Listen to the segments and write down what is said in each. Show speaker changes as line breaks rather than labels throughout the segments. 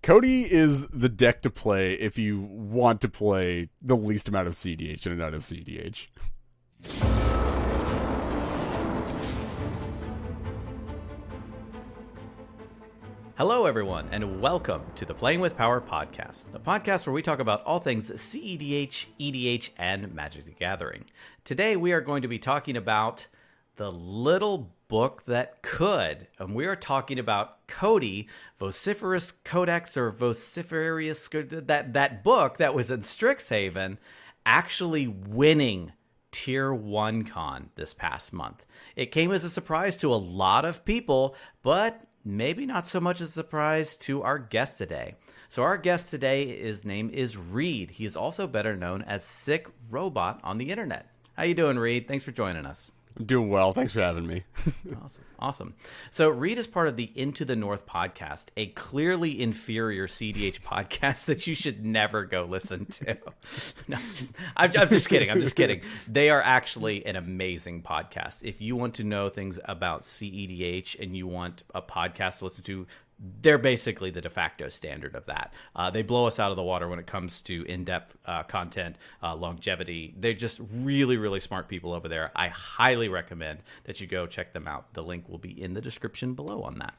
Codie is the deck to play if you want to play the least amount of CEDH in and out of CEDH.
Hello, everyone, and welcome to the Playing with Power podcast, the podcast where we talk about all things CEDH, EDH, and Magic the Gathering. Today, we are going to be talking about the little book that could, and we are talking about Codie, Vociferous Codex, or Vociferous, that book that was in Strixhaven, actually winning Tier 1 Con this past month. It came as a surprise to a lot of people, but maybe not so much as a surprise to our guest today. So our guest today, his name is Reed. He is also better known as Sick Robot on the internet. How you doing, Reed? Thanks for joining us.
I'm doing well. Thanks for having me.
Awesome. So Reed is part of the Into the North podcast, a clearly inferior CDH podcast that you should never go listen to. No, I'm just kidding. I'm just kidding. They are actually an amazing podcast. If you want to know things about CEDH and you want a podcast to listen to, they're basically the de facto standard of that. They blow us out of the water when it comes to in-depth content, longevity. They're just really, really smart people over there. I highly recommend that you go check them out. The link will be in the description below on that.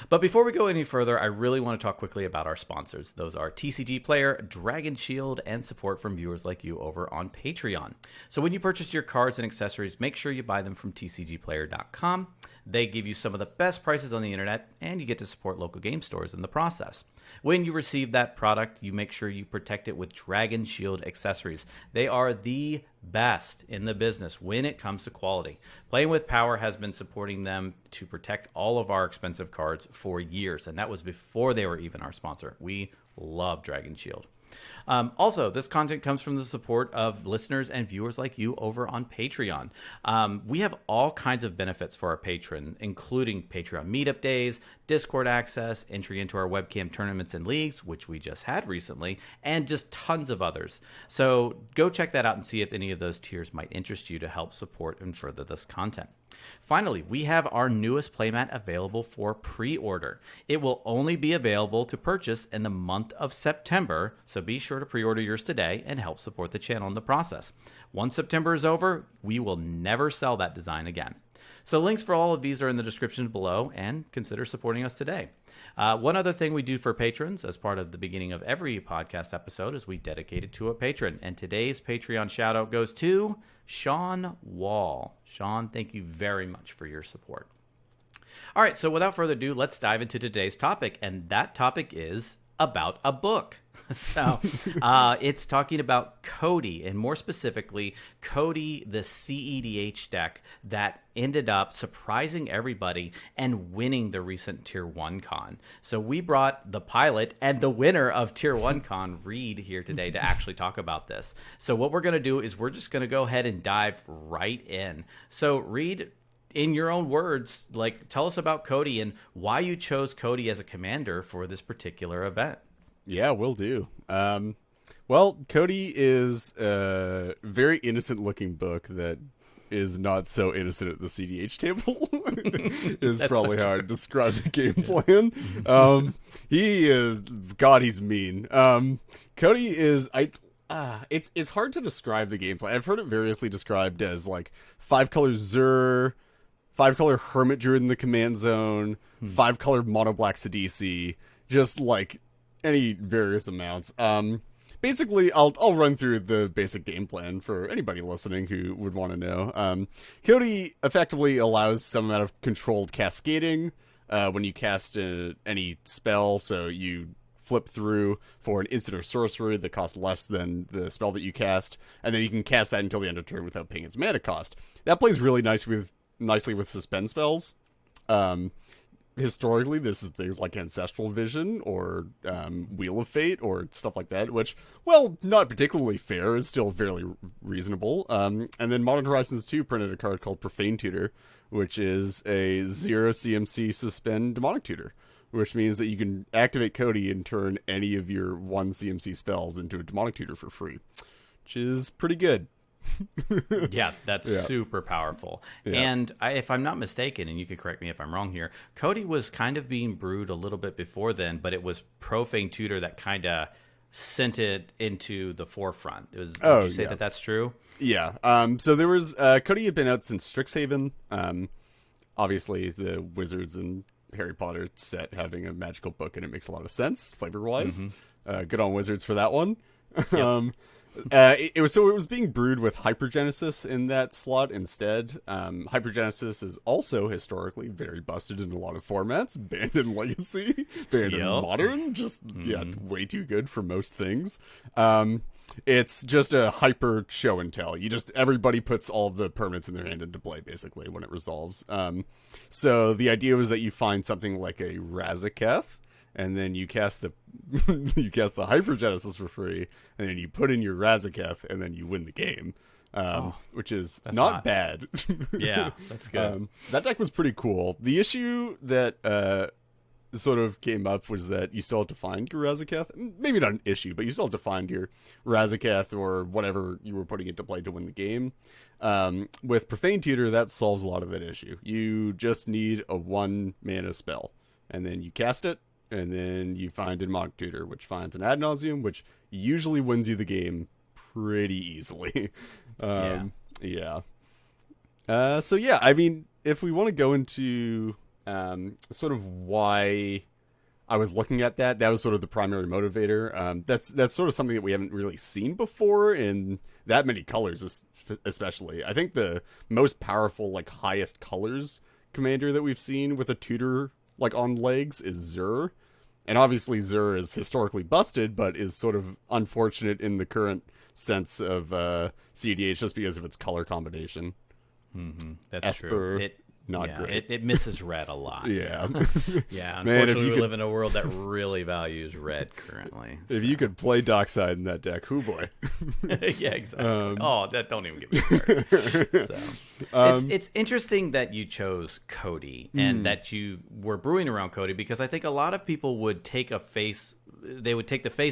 But before we go any further, I really want to talk quickly about our sponsors. Those are TCG Player, Dragon Shield, and support from viewers like you over on Patreon. So when you purchase your cards and accessories, make sure you buy them from tcgplayer.com. They give you some of the best prices on the internet, and you get to support local game stores in the process. When you receive that product, you make sure you protect it with Dragon Shield accessories. They are the best in the business when it comes to quality. Playing with Power has been supporting them to protect all of our expensive cards for years, and that was before they were even our sponsor. We love Dragon Shield. Also, this content comes from the support of listeners and viewers like you over on Patreon. We have all kinds of benefits for our patron, including Patreon meetup days, Discord access, entry into our webcam tournaments and leagues, which we just had recently, and just tons of others. So go check that out and see if any of those tiers might interest you to help support and further this content. Finally, we have our newest playmat available for pre-order. It will only be available to purchase in the month of September, so be sure to pre-order yours today and help support the channel in the process. Once September is over, we will never sell that design again. So links for all of these are in the description below, and consider supporting us today. One other thing we do for patrons as part of the beginning of every podcast episode is we dedicate it to a patron, and today's Patreon shout out goes to Sean Wall. Sean, thank you very much for your support. All right, so without further ado, let's dive into today's topic, and that topic is about a book. So it's talking about Codie, and more specifically, Codie, the CEDH deck that ended up surprising everybody and winning the recent Tier 1 Con. So we brought the pilot and the winner of Tier 1 Con, Reed, here today to actually talk about this. So what we're going to do is we're just going to go ahead and dive right in. So Reed, in your own words, tell us about Codie and why you chose Codie as a commander for this particular event.
Yeah, will do. Well, Codie is a very innocent-looking book that is not so innocent at the CDH table. Is probably how I describe the game plan. He is, God, he's mean. Codie is, it's hard to describe the game plan. I've heard it variously described as 5-color Zur, 5-color Hermit Druid in the command zone, 5-color Mono Black Sidisi, just any various amounts. Basically, I'll run through the basic game plan for anybody listening who would want to know. Codie effectively allows some amount of controlled cascading when you cast any spell, so you flip through for an instant or sorcery that costs less than the spell that you cast, and then you can cast that until the end of turn without paying its mana cost. That plays really nicely with suspend spells. Historically, this is things like Ancestral Vision or Wheel of Fate or stuff like that, which, well, not particularly fair, is still fairly reasonable. And then Modern Horizons 2 printed a card called Profane Tutor, which is a 0 CMC suspend demonic tutor, which means that you can activate Codie and turn any of your 1 CMC spells into a demonic tutor for free, which is pretty good.
Yeah, that's super powerful.
Yeah.
And if I'm not mistaken, and you could correct me if I'm wrong here, Codie was kind of being brewed a little bit before then, but it was Profane Tutor that kind of sent it into the forefront. Would you say that that's true?
Yeah. So there was Codie had been out since Strixhaven. Obviously, the Wizards and Harry Potter set having a magical book, and it makes a lot of sense flavor wise. Good on Wizards for that one.
Yep.
It was being brewed with Hypergenesis in that slot instead. Hypergenesis is also historically very busted in a lot of formats. Banned in Legacy, banned in Modern, just way too good for most things. It's just a hyper show and tell. Everybody puts all the permanents in their hand into play basically when it resolves. So the idea was that you find something like a Razaketh, and then you cast the Hypergenesis for free, and then you put in your Razaketh, and then you win the game, which is not bad.
Yeah, that's good.
That deck was pretty cool. The issue that sort of came up was that you still have to find your Razaketh. Maybe not an issue, but you still have to find your Razaketh or whatever you were putting into play to win the game. With Profane Tutor, that solves a lot of that issue. You just need a 1 mana spell, and then you cast it, and then you find Demonic Tutor, which finds an Ad Nauseam, which usually wins you the game pretty easily. So yeah, I mean, if we want to go into sort of why I was looking at that was sort of the primary motivator. That's sort of something that we haven't really seen before in that many colors, especially. I think the most powerful, like, highest colors commander that we've seen with a tutor like on legs is Zur. And obviously Zur is historically busted, but is sort of unfortunate in the current sense of CEDH just because of its color combination.
That's
Esper,
true.
Not great.
It misses red a lot.
Yeah.
Yeah,
Man,
unfortunately we live in a world that really values red currently.
If you could play Dockside in that deck, hoo boy.
Yeah, exactly. Don't even get me started. So, it's interesting that you chose Codie and that you were brewing around Codie, because I think a lot of people would take the face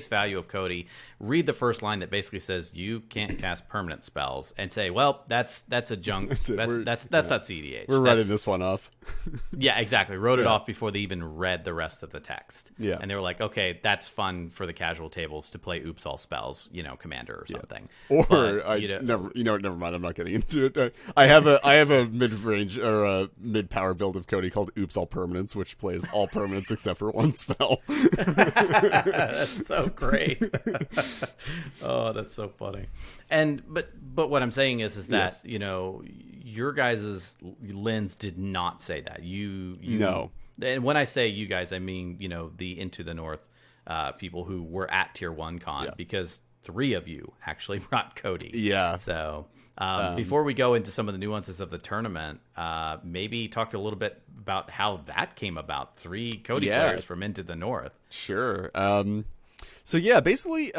value of Codie, read the first line that basically says you can't cast permanent spells, and say, well, that's a junk. That's not CEDH.
We're writing this one off.
Yeah, exactly. Wrote it off before they even read the rest of the text.
Yeah.
And they were like, okay, that's fun for the casual tables to play Oops All Spells, Commander or something.
Or
but,
never mind. I'm not getting into it. I have a mid range or a mid power build of Codie called Oops All Permanents, which plays all permanents except for one spell.
That's so great. Oh, that's so funny. And but what I'm saying is that your guys' lens did not say that. You
No.
And when I say you guys, I mean the Into the North people who were at Tier 1 Con, because 3 of you actually brought Codie.
Yeah.
So before we go into some of the nuances of the tournament, maybe talk a little bit about how that came about. 3 Codie players from Into the North.
Sure. So yeah, basically,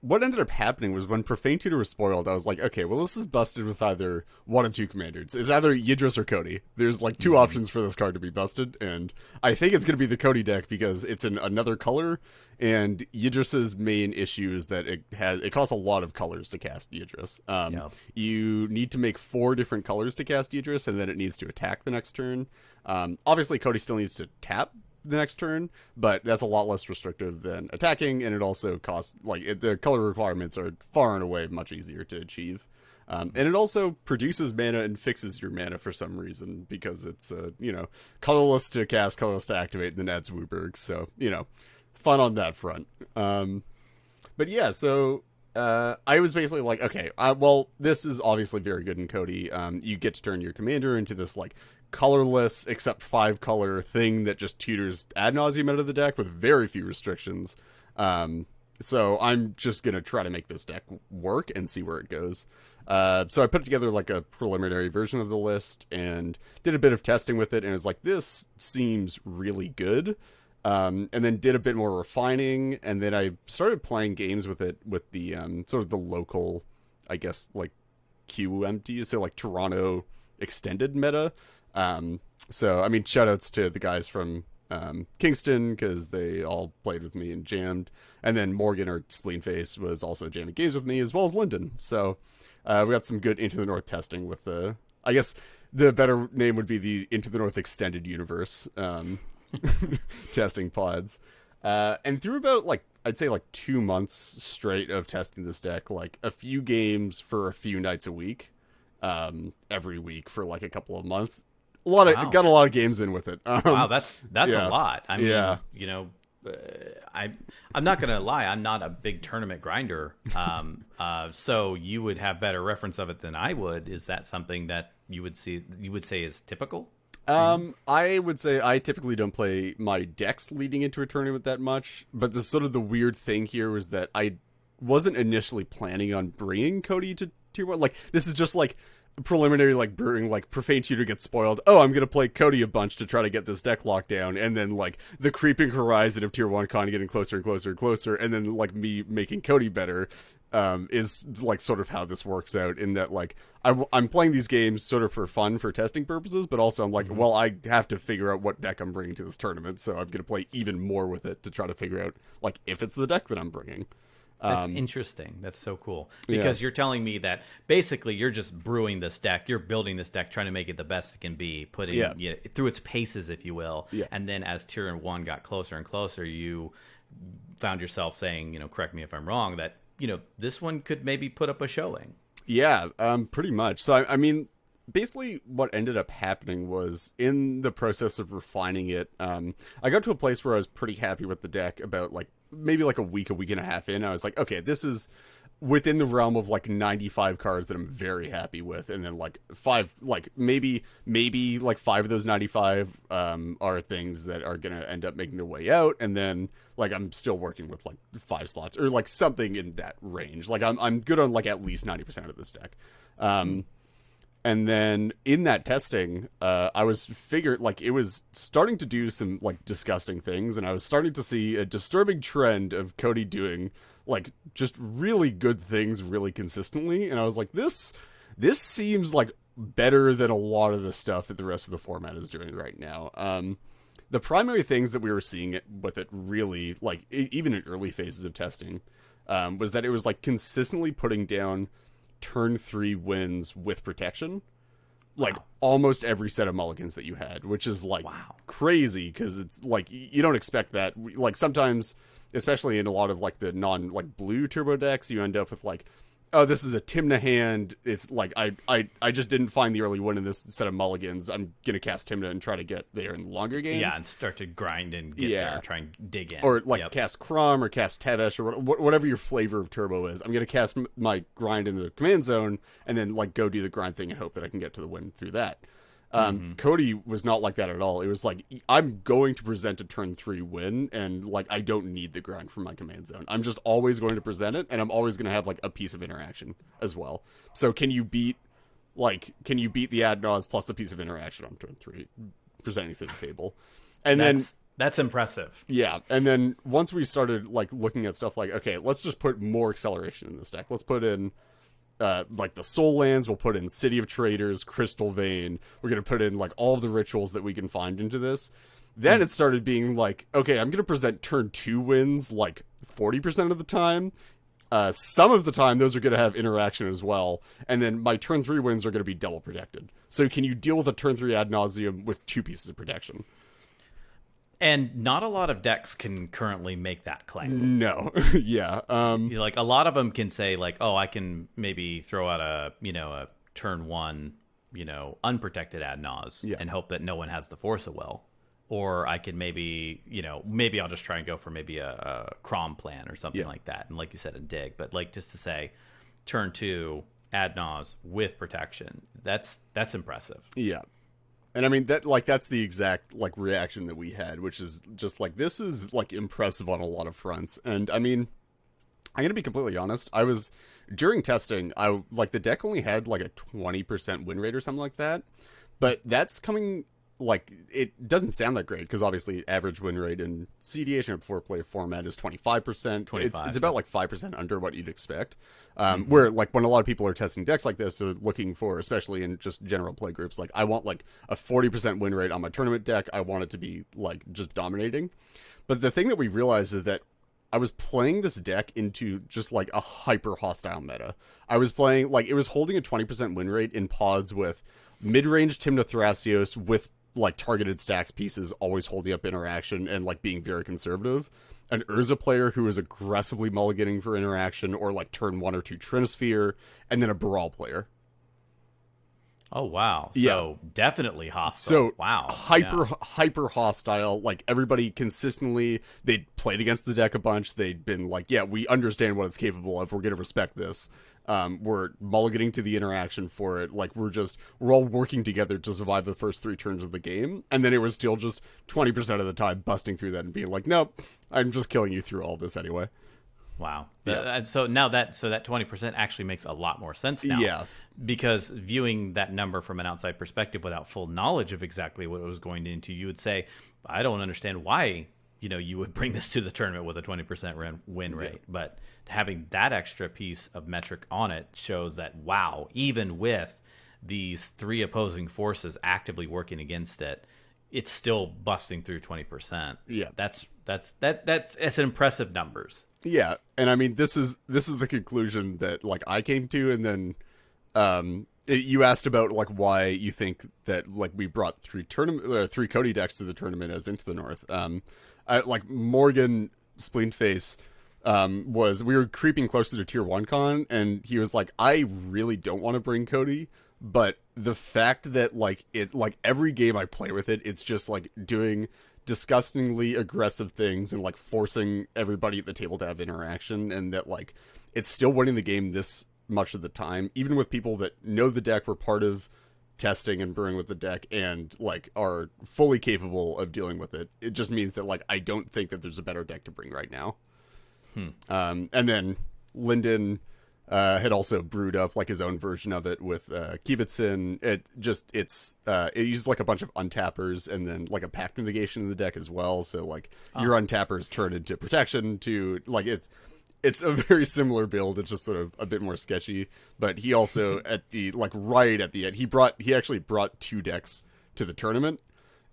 what ended up happening was when Profane Tutor was spoiled, I was like, okay, well, this is busted with either one of 2 commanders. It's either Yidris or Codie. There's like 2 options for this card to be busted, and I think it's going to be the Codie deck because it's in another color, and Yidris's main issue is that it costs a lot of colors to cast Yidris. You need to make 4 different colors to cast Yidris, and then it needs to attack the next turn. Obviously, Codie still needs to tap the next turn, but that's a lot less restrictive than attacking, and it also costs the color requirements are far and away much easier to achieve, and it also produces mana and fixes your mana for some reason because it's colorless to cast, colorless to activate, and then adds Wooburg, so fun on that front. But yeah, so I was basically like, okay, well, this is obviously very good in Codie. You get to turn your commander into this colorless except 5 color thing that just tutors ad nauseum out of the deck with very few restrictions. So I'm just gonna try to make this deck work and see where it goes. So I put together a preliminary version of the list and did a bit of testing with it, and it was like, this seems really good. And then did a bit more refining, and then I started playing games with it with the sort of the local, I guess, QMT, so Toronto extended meta. So I mean, shoutouts to the guys from Kingston, because they all played with me and jammed, and then Morgan or Spleenface was also jamming games with me, as well as Lyndon. So We got some good Into the North testing with I guess the better name would be the Into the North Extended Universe testing pods. And through about, like, I'd say, like, 2 months straight of testing this deck, like, a few games for a few nights a week, every week for, like, a couple of months. Got a lot of games in with it.
Wow, that's
yeah.
a lot. I mean,
Yeah.
you know, I'm not gonna lie, I'm not a big tournament grinder. So you would have better reference of it than I would. Is that something that you would say is typical?
I would say I typically don't play my decks leading into a tournament that much, but the sort of the weird thing here was that I wasn't initially planning on bringing Codie to Tier 1. Like, this is just like preliminary, like, brewing, like, Profane Tutor gets spoiled. Oh, I'm gonna play Codie a bunch to try to get this deck locked down, and then, like, the creeping horizon of Tier 1 con getting closer and closer and closer, and then, like, me making Codie better, is, like, sort of how this works out, in that, like, I'm playing these games sort of for fun, for testing purposes, but also I'm like, well, I have to figure out what deck I'm bringing to this tournament, so I'm gonna play even more with it to try to figure out, like, if it's the deck that I'm bringing.
That's interesting. That's so cool. Because you're telling me that basically you're just brewing this deck. You're building this deck, trying to make it the best it can be, putting through its paces, if you will.
Yeah.
And then as Tier 1 got closer and closer, you found yourself saying, correct me if I'm wrong, that, this one could maybe put up a showing.
Yeah, pretty much. So, I mean, basically what ended up happening was, in the process of refining it, I got to a place where I was pretty happy with the deck about, like, maybe like a week and a half in. I was like, okay, this is within the realm of, like, 95 cards that I'm very happy with, and then, like, maybe like 5 of those 95 are things that are gonna end up making their way out, and then, like, I'm still working with, like, 5 slots or, like, something in that range. Like, I'm good on, like, at least 90% of this deck. And then in that testing, I was it was starting to do some, like, disgusting things, and I was starting to see a disturbing trend of Codie doing, like, just really good things really consistently, and I was like, this seems like better than a lot of the stuff that the rest of the format is doing right now. The primary things that we were seeing with it really, like, even in early phases of testing, was that it was, like, consistently putting down turn 3 wins with protection, like, almost every set of mulligans that you had, which is, like, crazy, because it's like you don't expect that. Like, sometimes, especially in a lot of, like, the non, like, blue turbo decks, you end up with, like, oh, this is a Tymna hand. It's like, I just didn't find the early win in this set of mulligans. I'm gonna cast Tymna and try to get there in the longer game.
Yeah, and start to grind and get there and try and dig in.
Or, like, cast Crom or cast Tevesh or whatever your flavor of turbo is. I'm gonna cast my grind in the command zone and then, like, go do the grind thing and hope that I can get to the win through that. Codie was not like that at all. It was like, I'm going to present a turn 3 win, and, like, I don't need the grind from my command zone. I'm just always going to present it, and I'm always going to have, like, a piece of interaction as well. So can you beat the ad nos plus the piece of interaction on turn 3, presenting to the table? And
that's impressive.
Yeah, and then once we started, like, looking at stuff like, okay, let's just put more acceleration in this deck. Let's put in like, the soul lands, we'll put in City of Traders, Crystal Vein. We're going to put in, like, all of the rituals that we can find into this. Then it started being like, okay, I'm going to present turn 2 wins, like, 40% of the time. Some of the time, those are going to have interaction as well. And then my turn 3 wins are going to be double protected. So can you deal with a turn 3 ad nauseum with 2 pieces of protection?
And not a lot of decks can currently make that claim.
No. Yeah.
Like, a lot of them can say, like, oh, I can maybe throw out a turn 1, unprotected ad nos and hope that no one has the Force of Will. Or I could maybe I'll just try and go for maybe a Crom plan or something like that. And like you said, a dig. But, like, just to say turn 2 ad nos with protection, that's impressive.
Yeah. And I mean, that's the exact, like, reaction that we had, which is just like, this is, like, impressive on a lot of fronts. And I mean, I'm gonna be completely honest, during testing, the deck only had, like, a 20% win rate or something like that, but that's coming, like, it doesn't sound that great, because obviously average win rate in CEDH and a 4-player format is 25%. It's about, like, 5% under what you'd expect. Where, like, when a lot of people are testing decks like this, they're looking for, especially in just general play groups, like, I want, like, a 40% win rate on my tournament deck. I want it to be, like, just dominating. But the thing that we realized is that I was playing this deck into just like a hyper hostile meta. I was playing like it was holding a 20% win rate in pods with mid-range Tymna Thrasios with like targeted stacks pieces always holding up interaction and like being very conservative. An Urza player who is aggressively mulliganing for interaction or like turn 1 or 2 Trinosphere, and then a Brawl player.
Oh wow! So definitely hostile.
So
wow,
hyper hostile. Like everybody consistently, they'd played against the deck a bunch. They'd been like, yeah, we understand what it's capable of. We're gonna respect this. We're mulliganing to the interaction for it. Like we're all working together to survive the first 3 turns of the game. And then it was still just 20% of the time busting through that and being like, nope, I'm just killing you through all this anyway.
Wow. Yeah. So now that 20% actually makes a lot more sense now.
Yeah.
Because viewing that number from an outside perspective without full knowledge of exactly what it was going into, you would say, I don't understand why, you would bring this to the tournament with a 20% win rate. Yeah. But having that extra piece of metric on it shows that, wow, even with these 3 opposing forces actively working against it, it's still busting through 20%.
Yeah.
That's impressive numbers.
Yeah, and I mean this is the conclusion that like I came to, and then you asked about like why you think that like we brought 3 Codie decks to the tournament as Into the North. Like Morgan Spleenface we were creeping closer to tier 1 con, and he was like, I really don't want to bring Codie, but the fact that like it like every game I play with it, it's just like doing disgustingly aggressive things and like forcing everybody at the table to have interaction, and that like it's still winning the game this much of the time, even with people that know the deck, were part of testing and brewing with the deck, and like are fully capable of dealing with it. It just means that like I don't think that there's a better deck to bring right now. And then Lyndon had also brewed up like his own version of it with Kibitsin. It uses like a bunch of untappers and then like a pact negation in the deck as well. So like your untappers turn into protection to like it's a very similar build. It's just sort of a bit more sketchy. But he also right at the end he actually brought 2 decks to the tournament.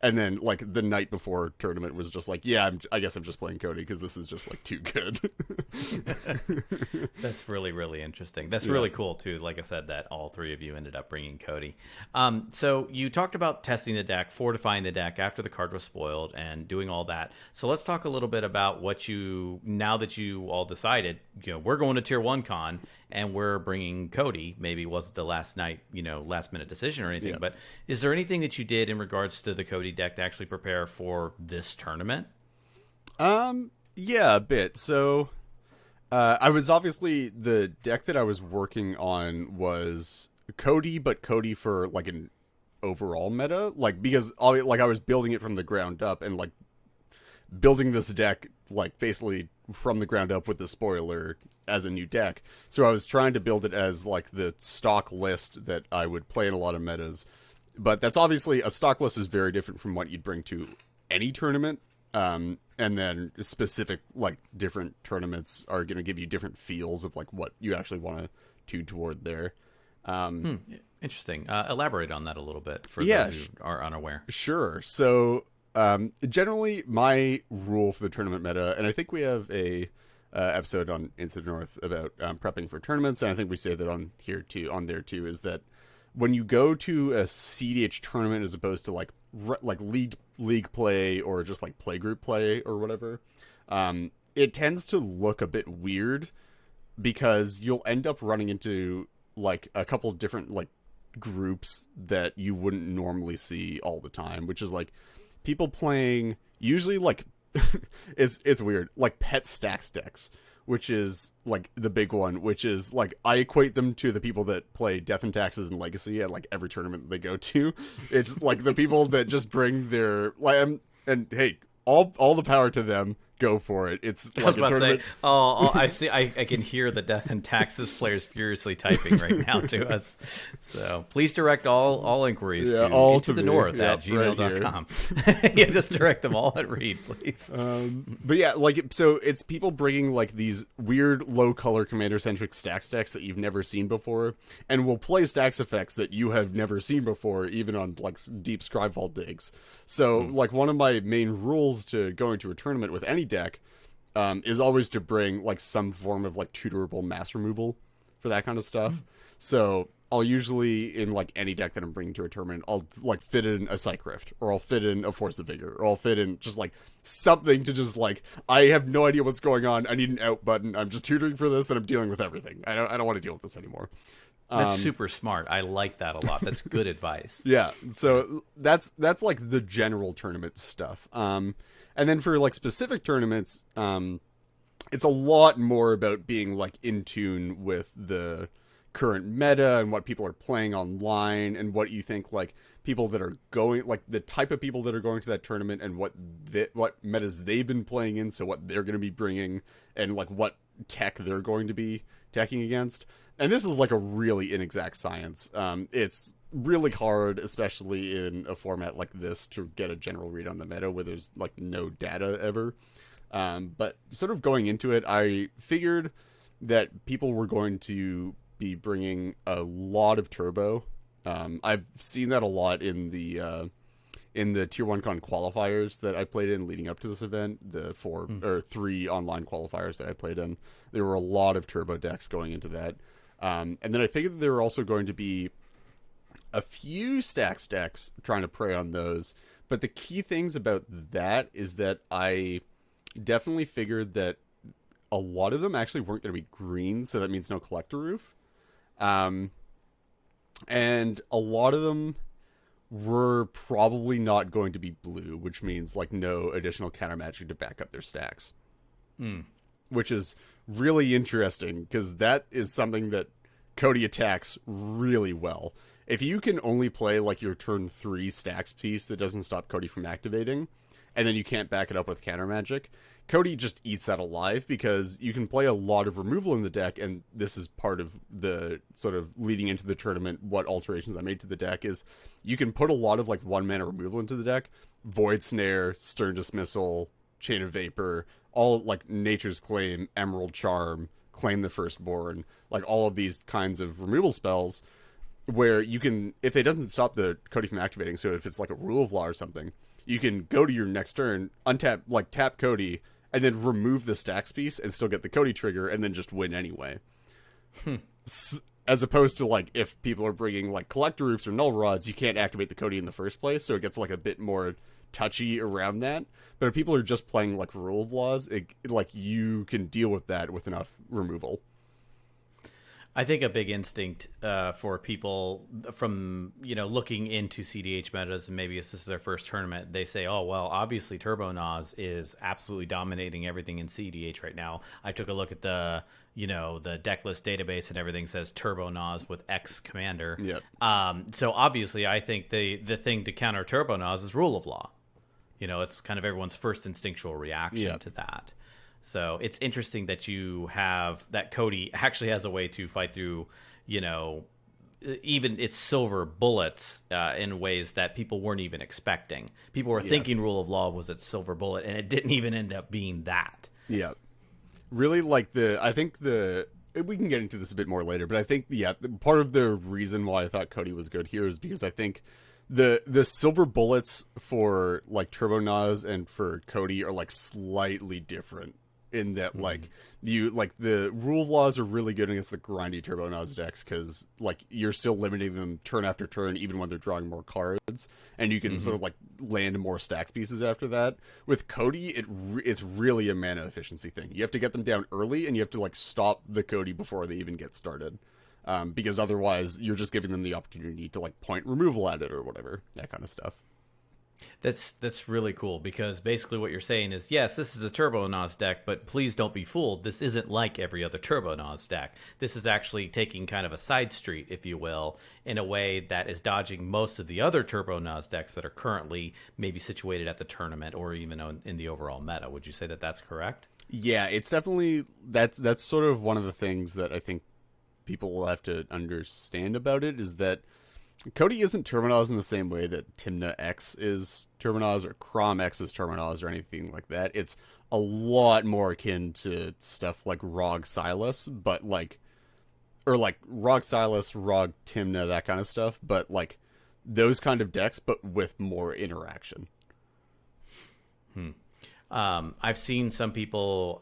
And then, like, the night before tournament was just like, yeah, I guess I'm just playing Codie because this is just, like, too good.
That's really, really interesting. That's really cool, too. Like I said, that all 3 of you ended up bringing Codie. So you talked about testing the deck, fortifying the deck after the card was spoiled, and doing all that. So let's talk a little bit about now that you all decided, we're going to Tier 1 Con, and we're bringing Codie. Maybe it wasn't the last minute decision or anything, but is there anything that you did in regards to the Codie deck to actually prepare for this tournament?
Yeah, a bit. So I was obviously, the deck that I was working on was Codie, but Codie for like an overall meta, like because like I was building it from the ground up, and like building this deck like basically from the ground up with the spoiler as a new deck. So I was trying to build it as like the stock list that I would play in a lot of metas. But that's obviously, a stock list is very different from what you'd bring to any tournament. And then specific, like, different tournaments are going to give you different feels of, like, what you actually want to tune toward there.
Interesting. Elaborate on that a little bit for those who are unaware.
Sure. So, generally, my rule for the tournament meta, and I think we have a episode on Into the North about prepping for tournaments, and I think we say that on there too, is that when you go to a CEDH tournament as opposed to like league play or just like playgroup play or whatever, it tends to look a bit weird because you'll end up running into like a couple of different like groups that you wouldn't normally see all the time, which is like people playing usually like it's weird, like pet stacks decks, which is like the big one, which is like I equate them to the people that play Death and Taxes and Legacy at like every tournament that they go to. It's like the people that just bring their like, and hey, all the power to them. Go for it. It's like a tournament.
I see. I can hear the Death and Taxes players furiously typing right now to us. So please direct all inquiries to Into the North at gmail.com. Yeah, just direct them all at Reed, please.
But yeah, like, so it's people bringing like these weird low color commander centric stacks decks that you've never seen before, and will play stacks effects that you have never seen before, even on like deep Scribevault digs. So like one of my main rules to going to a tournament with any deck is always to bring like some form of like tutorable mass removal for that kind of stuff. So I'll usually, in like any deck that I'm bringing to a tournament, I'll like fit in a Psych Rift, or I'll fit in a Force of Vigor, or I'll fit in just like something to just like, I have no idea what's going on. I need an out button. I'm just tutoring for this, and I'm dealing with everything. I don't want to deal with this anymore.
That's super smart. I like that a lot. That's good advice.
Yeah. So that's like the general tournament stuff. And then for like specific tournaments, it's a lot more about being like in tune with the current meta and what people are playing online, and what you think like people that are going, like the type of people that are going to that tournament, and what metas they've been playing in, so what they're going to be bringing, and like what tech they're going to be teching against. And this is like a really inexact science. It's really hard, especially in a format like this, to get a general read on the meta where there's like no data ever. But sort of going into it, I figured that people were going to be bringing a lot of turbo. I've seen that a lot in the Tier 1 Con qualifiers that I played in leading up to this event, the 3 online qualifiers that I played in. There were a lot of turbo decks going into that. And then I figured that there were also going to be a few stacks decks trying to prey on those. But the key things about that is that I definitely figured that a lot of them actually weren't going to be green, so that means no Collector Roof. And a lot of them were probably not going to be blue, which means like no additional counter magic to back up their stacks. Which is really interesting, because that is something that Codie attacks really well. If you can only play like your turn 3 stacks piece that doesn't stop Codie from activating, and then you can't back it up with counter magic, Codie just eats that alive, because you can play a lot of removal in the deck, and this is part of the sort of leading into the tournament, what alterations I made to the deck is you can put a lot of like 1-mana removal into the deck. Void Snare, Stern Dismissal, Chain of Vapor, all like Nature's Claim, Emerald Charm, Claim the Firstborn, like all of these kinds of removal spells where you can, if it doesn't stop the Codie from activating, so if it's like a Rule of Law or something, you can go to your next turn, untap, like tap Codie, and then remove the stacks piece and still get the Codie trigger, and then just win anyway. As opposed to like if people are bringing like Collector Roofs or Null Rods, you can't activate the Codie in the first place, so it gets like a bit more touchy around that. But if people are just playing like Rule of Laws, like you can deal with that with enough removal.
I think a big instinct for people from, looking into CDH metas, and maybe this is their first tournament, they say, oh, well, obviously Turbo Naz is absolutely dominating everything in CDH right now. I took a look at the deck list database, and everything says Turbo Naz with X commander.
Yep.
So obviously I think the thing to counter Turbo Naz is Rule of Law. It's kind of everyone's first instinctual reaction to that. So it's interesting that you have that Codie actually has a way to fight through, even its silver bullets in ways that people weren't even expecting. People were thinking Rule of Law was its silver bullet, and it didn't even end up being that. Yeah.
Really, we can get into this a bit more later, but I think, part of the reason why I thought Codie was good here is because I think the silver bullets for like Turbo Naz and for Codie are like slightly different. In that, like, the Rule of Laws are really good against the grindy Turbo Naz decks, because, like, you're still limiting them turn after turn, even when they're drawing more cards, and you can sort of, like, land more stacks pieces after that. With Codie, it's really a mana efficiency thing. You have to get them down early, and you have to, like, stop the Codie before they even get started. Because otherwise, you're just giving them the opportunity to, like, point removal at it or whatever, that kind of stuff.
That's really cool, because basically what you're saying is, yes, this is a Turbo Naz deck, but please don't be fooled. This isn't like every other Turbo Naz deck. This is actually taking kind of a side street, if you will, in a way that is dodging most of the other Turbo Naz decks that are currently maybe situated at the tournament or even in the overall meta. Would you say that that's correct? Yeah, it's definitely, that's sort of one of the things that I think people will have to understand about it, is that Codie isn't Turbo Naz in the same way that Tymna X is Turbo Naz or Crom X is Turbo Naz or anything like that. It's a lot more akin to stuff like Rog Silas, but like Rog Silas, Rog Tymna, that kind of stuff, but like those kind of decks, but with more interaction. I've seen some people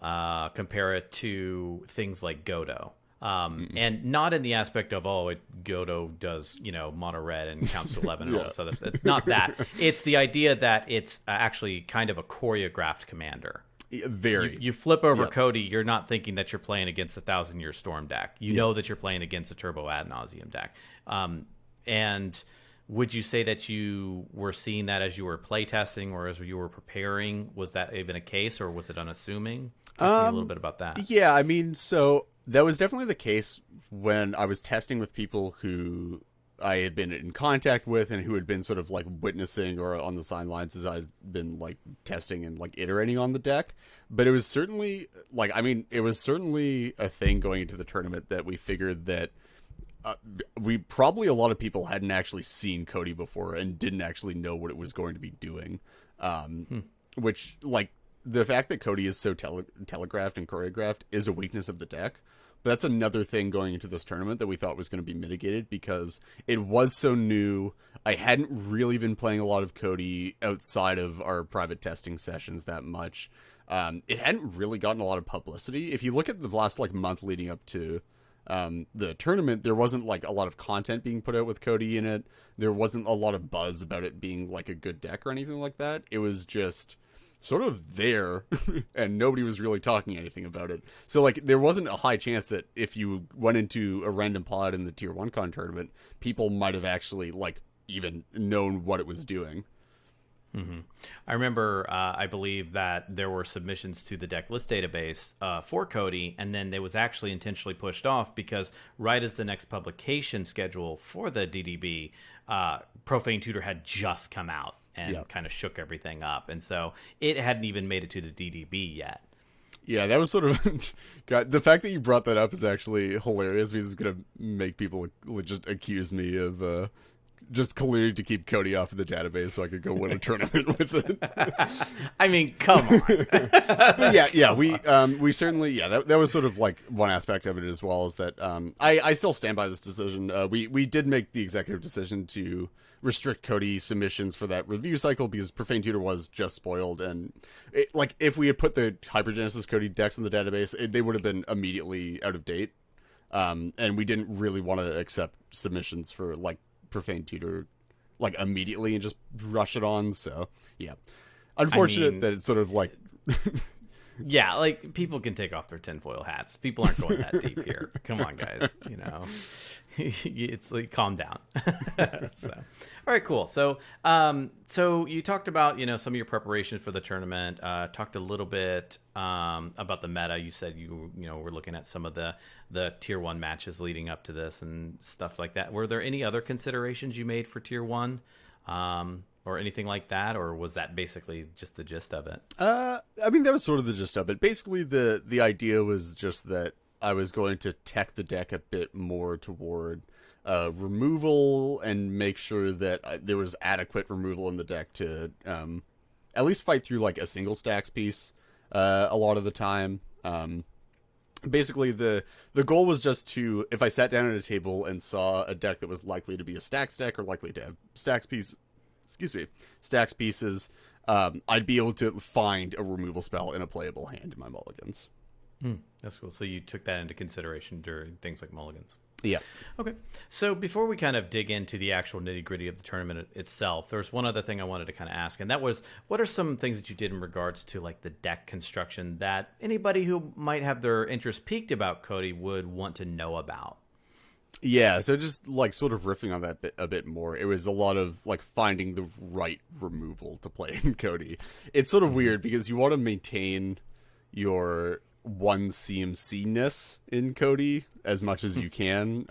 compare it to things like Godo. And not in the aspect of, Godo does, mono red and counts to 11 and all this other stuff. Not that. It's the idea that it's actually kind of a choreographed commander.
Very.
You flip over Codie, you're not thinking that you're playing against the 1,000-Year Storm deck. You know that you're playing against a Turbo Ad Nauseam deck. And would you say that you were seeing that as you were playtesting or as you were preparing? Was that even a case, or was it unassuming? Talk to me a little bit about that.
Yeah, I mean, so that was definitely the case when I was testing with people who I had been in contact with and who had been sort of like witnessing or on the sidelines as I've been like testing and like iterating on the deck. But it was certainly it was certainly a thing going into the tournament that we figured that a lot of people hadn't actually seen Codie before and didn't actually know what it was going to be doing. Which, like, the fact that Codie is so telegraphed and choreographed is a weakness of the deck. But that's another thing going into this tournament that we thought was going to be mitigated because it was so new. I hadn't really been playing a lot of Codie outside of our private testing sessions that much. It hadn't really gotten a lot of publicity. If you look at the last month leading up to the tournament, there wasn't a lot of content being put out with Codie in it. There wasn't a lot of buzz about it being a good deck or anything like that. It was just sort of there and nobody was really talking anything about it. So there wasn't a high chance that if you went into a random pod in the tier 1 con tournament, people might have actually even known what it was doing.
Mm-hmm. I remember, I believe that there were submissions to the deck list database for Codie, and then it was actually intentionally pushed off because right as the next publication schedule for the DDB, Profane Tutor had just come out and kind of shook everything up. And so it hadn't even made it to the DDB yet.
Yeah, that was sort of... God, the fact that you brought that up is actually hilarious because it's going to make people just accuse me of... just colluding to keep Codie off of the database so I could go win a tournament with it.
I mean, come on.
But we certainly, that was sort of one aspect of it as well, is that I still stand by this decision. We did make the executive decision to restrict Codie submissions for that review cycle because Profane Tutor was just spoiled, and if we had put the Hypergenesis Codie decks in the database, they would have been immediately out of date, and we didn't really want to accept submissions for Profane Tutor immediately and just rush it on. So unfortunate that it's sort of
people can take off their tinfoil hats. People aren't going that deep here. Come on, guys. It's calm down. All right, cool. So you talked about some of your preparation for the tournament. Talked a little bit about the meta. You said you were looking at some of the tier 1 matches leading up to this and stuff like that. Were there any other considerations you made for tier 1? Or anything like that, or was that basically just the gist of it? I
mean, that was sort of the gist of it. Basically, the idea was just that I was going to tech the deck a bit more toward removal and make sure that there was adequate removal in the deck to at least fight through a single stacks piece a lot of the time. Basically, the goal was just to, if I sat down at a table and saw a deck that was likely to be a stacks deck or likely to have stacks pieces, I'd be able to find a removal spell in a playable hand in my mulligans.
That's cool. So you took that into consideration during things like mulligans.
Yeah.
Okay. So before we kind of dig into the actual nitty gritty of the tournament itself, there's one other thing I wanted to kind of ask, and that was, what are some things that you did in regards to the deck construction that anybody who might have their interest piqued about Codie would want to know about?
Yeah, so just sort of riffing on that a bit more, it was a lot of finding the right removal to play in Codie. It's sort of weird because you want to maintain your one CMC-ness in Codie as much as you can.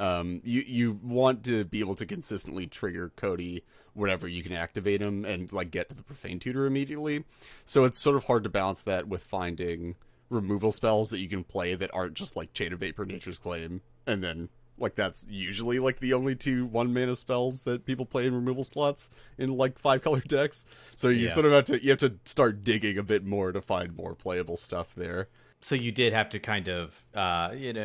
You want to be able to consistently trigger Codie whenever you can activate him and get to the Profane Tutor immediately. So it's sort of hard to balance that with finding removal spells that you can play that aren't just Chain of Vapor, Nature's Claim, and then that's usually the only 2 1-mana spells that people play in removal slots in 5-color decks. So you sort of have to start digging a bit more to find more playable stuff there.
So you did have to kind of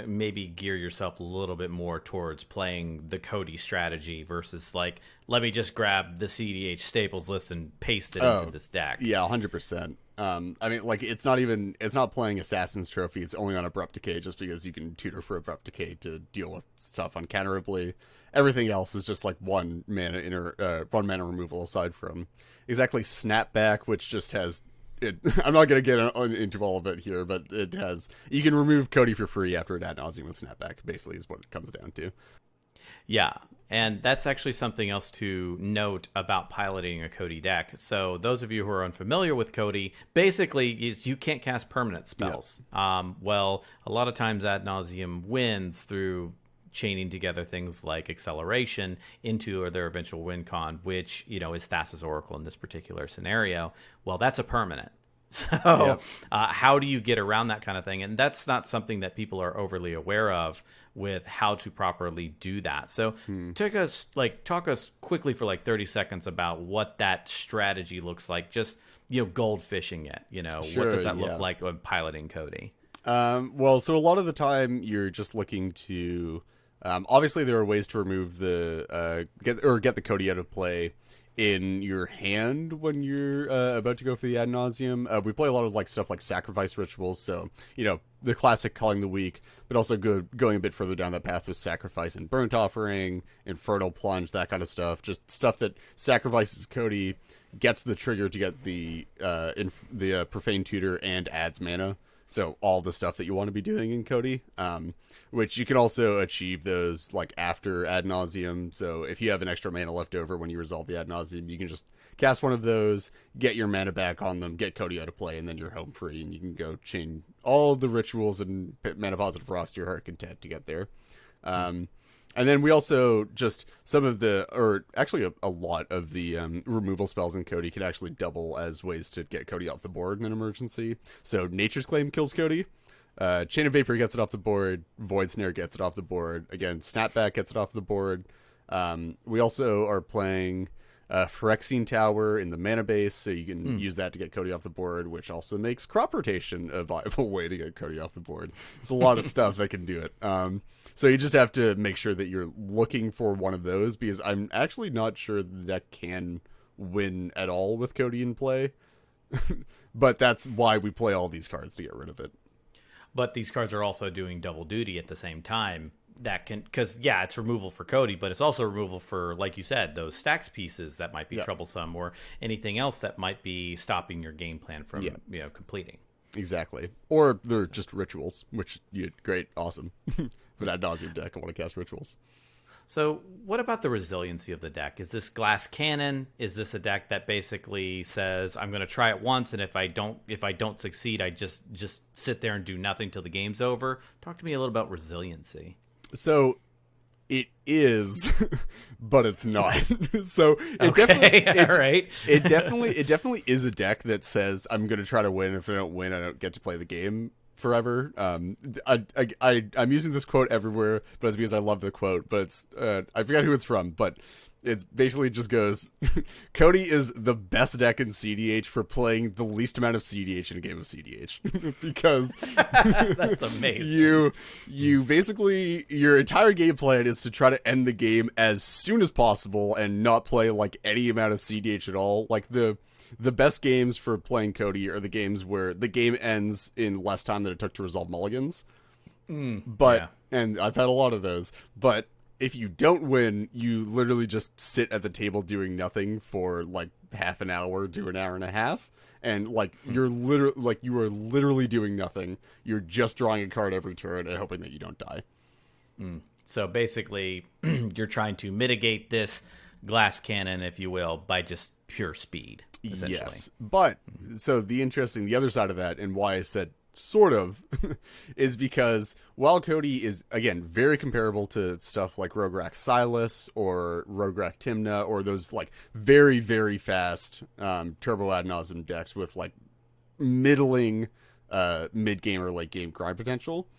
maybe gear yourself a little bit more towards playing the Codie strategy versus let me just grab the CEDH staples list and paste it into this deck.
Yeah, 100%. I mean, like, it's not playing Assassin's Trophy. It's only on Abrupt Decay just because you can tutor for Abrupt Decay to deal with stuff uncounterably. Everything else is just like one mana removal aside from exactly Snapback, which just has it. I'm not going to get into all of it here, but it has, you can remove Codie for free after an ad nauseum with Snapback, basically is what it comes down to.
Yeah, and that's actually something else to note about piloting a Codie deck. So those of you who are unfamiliar with Codie, basically you can't cast permanent spells. Yeah. Well, a lot of times ad nauseum wins through chaining together things like acceleration into their eventual win con, which, you know, is Thassa's Oracle in this particular scenario. Well, that's a permanent. So how do you get around that kind of thing? And that's not something that people are overly aware of with how to properly do that. So talk us quickly for like 30 seconds about what that strategy looks like, just, you know, goldfishing it, you know,
sure,
what does that look like when piloting Codie?
Well, so a lot of the time you're just looking to, obviously there are ways to remove the, get the Codie out of play in your hand when you're about to go for the ad nauseum. We play a lot of like stuff like sacrifice rituals, so, you know, the classic Calling the Weak, but also going a bit further down that path with sacrifice and burnt offering, infernal plunge, that kind of stuff. Just stuff that sacrifices Codie, gets the trigger to get the profane tutor, and adds mana. So all the stuff that you want to be doing in Codie, which you can also achieve those like after ad nauseum. So if you have an extra mana left over when you resolve the ad nauseum, you can just cast one of those, get your mana back on them, get Codie out of play, and then you're home free, and you can go chain all the rituals and mana positive rocks to your heart content to get there. And then we also just some of the, or actually a lot of the removal spells in Codie can actually double as ways to get Codie off the board in an emergency. So Nature's Claim kills Codie. Chain of Vapor gets it off the board. Void Snare gets it off the board. Again, Snapback gets it off the board. We also are playing Phyrexian Tower in the mana base, so you can use that to get Codie off the board, which also makes crop rotation a viable way to get Codie off the board. There's a lot of stuff that can do it. So you just have to make sure that you're looking for one of those, because I'm actually not sure the deck can win at all with Codie in play. But that's why we play all these cards, to get rid of it.
But these cards are also doing double duty at the same time. That can, because it's removal for Codie, but it's also removal for, like you said, those stacks pieces that might be troublesome, or anything else that might be stopping your game plan from completing.
Exactly. Or they're just rituals, which great, awesome. But ad nauseum deck, I want to cast rituals.
So what about the resiliency of the deck? Is this glass cannon? Is this a deck that basically says, I'm going to try it once, and if I don't succeed, I just sit there and do nothing till the game's over? Talk to me a little about resiliency.
So it is, but it's not. So it definitely is a deck that says, I'm going to try to win. If I don't win, I don't get to play the game forever. I'm using this quote everywhere, but it's because I love the quote. But it's I forgot who it's from, but it's basically just goes, Codie is the best deck in CEDH for playing the least amount of CEDH in a game of CEDH. Because
that's amazing.
You basically, your entire game plan is to try to end the game as soon as possible and not play like any amount of CEDH at all. Like the best games for playing Codie are the games where the game ends in less time than it took to resolve mulligans. And I've had a lot of those, but if you don't win, you literally just sit at the table doing nothing for like half an hour to an hour and a half, and like you are literally doing nothing. You're just drawing a card every turn and hoping that you don't die.
So basically, you're trying to mitigate this glass cannon, if you will, by just pure speed.
Yes, but so the other side of that, and why I said sort of, is because while Codie is, again, very comparable to stuff like Rograk Silas or Rograk Timna, or those like very, very fast turbo ad nauseam decks with like middling mid-game or late-game grind potential,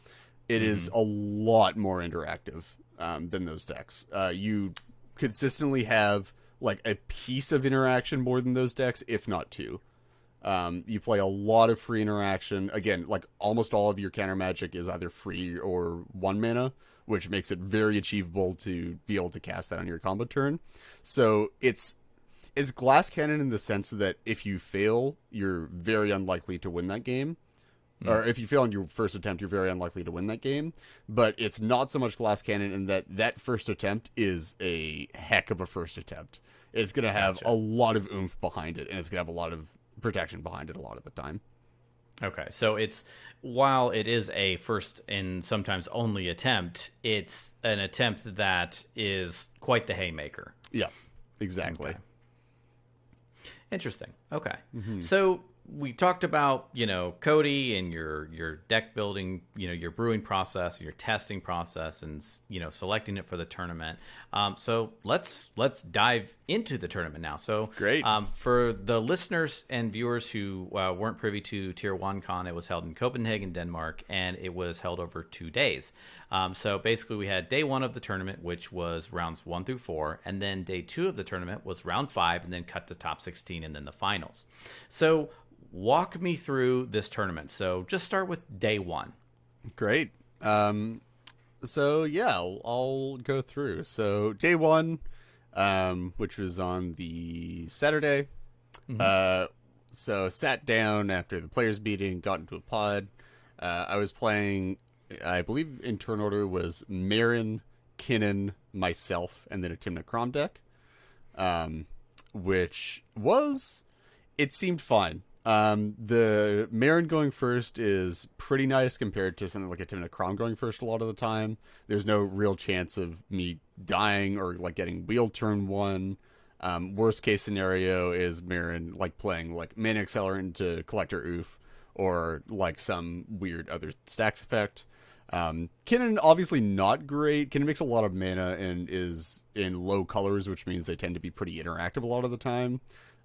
it is a lot more interactive than those decks. You consistently have like a piece of interaction more than those decks, if not two. You play a lot of free interaction. Again, like almost all of your counter magic is either free or 1 mana, which makes it very achievable to be able to cast that on your combo turn. So it's it's glass cannon in the sense that if you fail, you're very unlikely to win that game. Or if you fail on your first attempt, you're very unlikely to win that game. But it's not so much glass cannon in that first attempt is a heck of a first attempt. It's going to have a lot of oomph behind it, and it's going to have a lot of protection behind it a lot of the time.
Okay, so while it is a first and sometimes only attempt, it's an attempt that is quite the haymaker.
Yeah, exactly.
Okay. Interesting. Okay. So we talked about, Codie and your deck building, your brewing process, your testing process, and, selecting it for the tournament. So let's dive into the tournament now. So
great.
For the listeners and viewers who weren't privy to Tier 1 Con, it was held in Copenhagen, Denmark, and it was held over 2 days. So basically we had day 1 of the tournament, which was rounds 1 through 4, and then day 2 of the tournament was round 5, and then cut to top 16 and then the finals. So walk me through this tournament. So just start with day 1.
Great. So yeah, I'll go through. So day 1, which was on the Saturday. So sat down after the players meeting, got into a pod. I was playing, I believe in turn order was Marin, Kinnan, myself, and then a Timna Crom deck. Which was, it seemed fine. The Marin going first is pretty nice compared to something like a Timna Crom going first a lot of the time. There's no real chance of me dying or like getting wheeled turn 1. Worst case scenario is Marin like playing like Mana Accelerant to Collector Oof or like some weird other stacks effect. Kinnan obviously not great. Kinnan makes a lot of mana and is in low colors, which means they tend to be pretty interactive a lot of the time.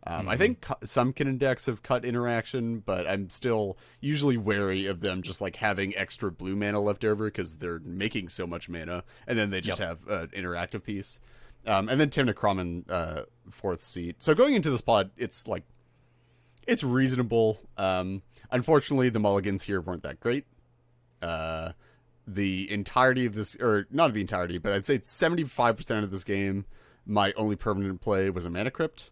I think some Kinnan decks have cut interaction, but I'm still usually wary of them just like having extra blue mana left over because they're making so much mana, and then they just have an interactive piece. And then Timna Crom in 4th seat. So going into this pod, it's reasonable. Unfortunately, the mulligans here weren't that great. The entirety of this, or not the entirety, but I'd say 75% of this game, my only permanent play was a Mana Crypt.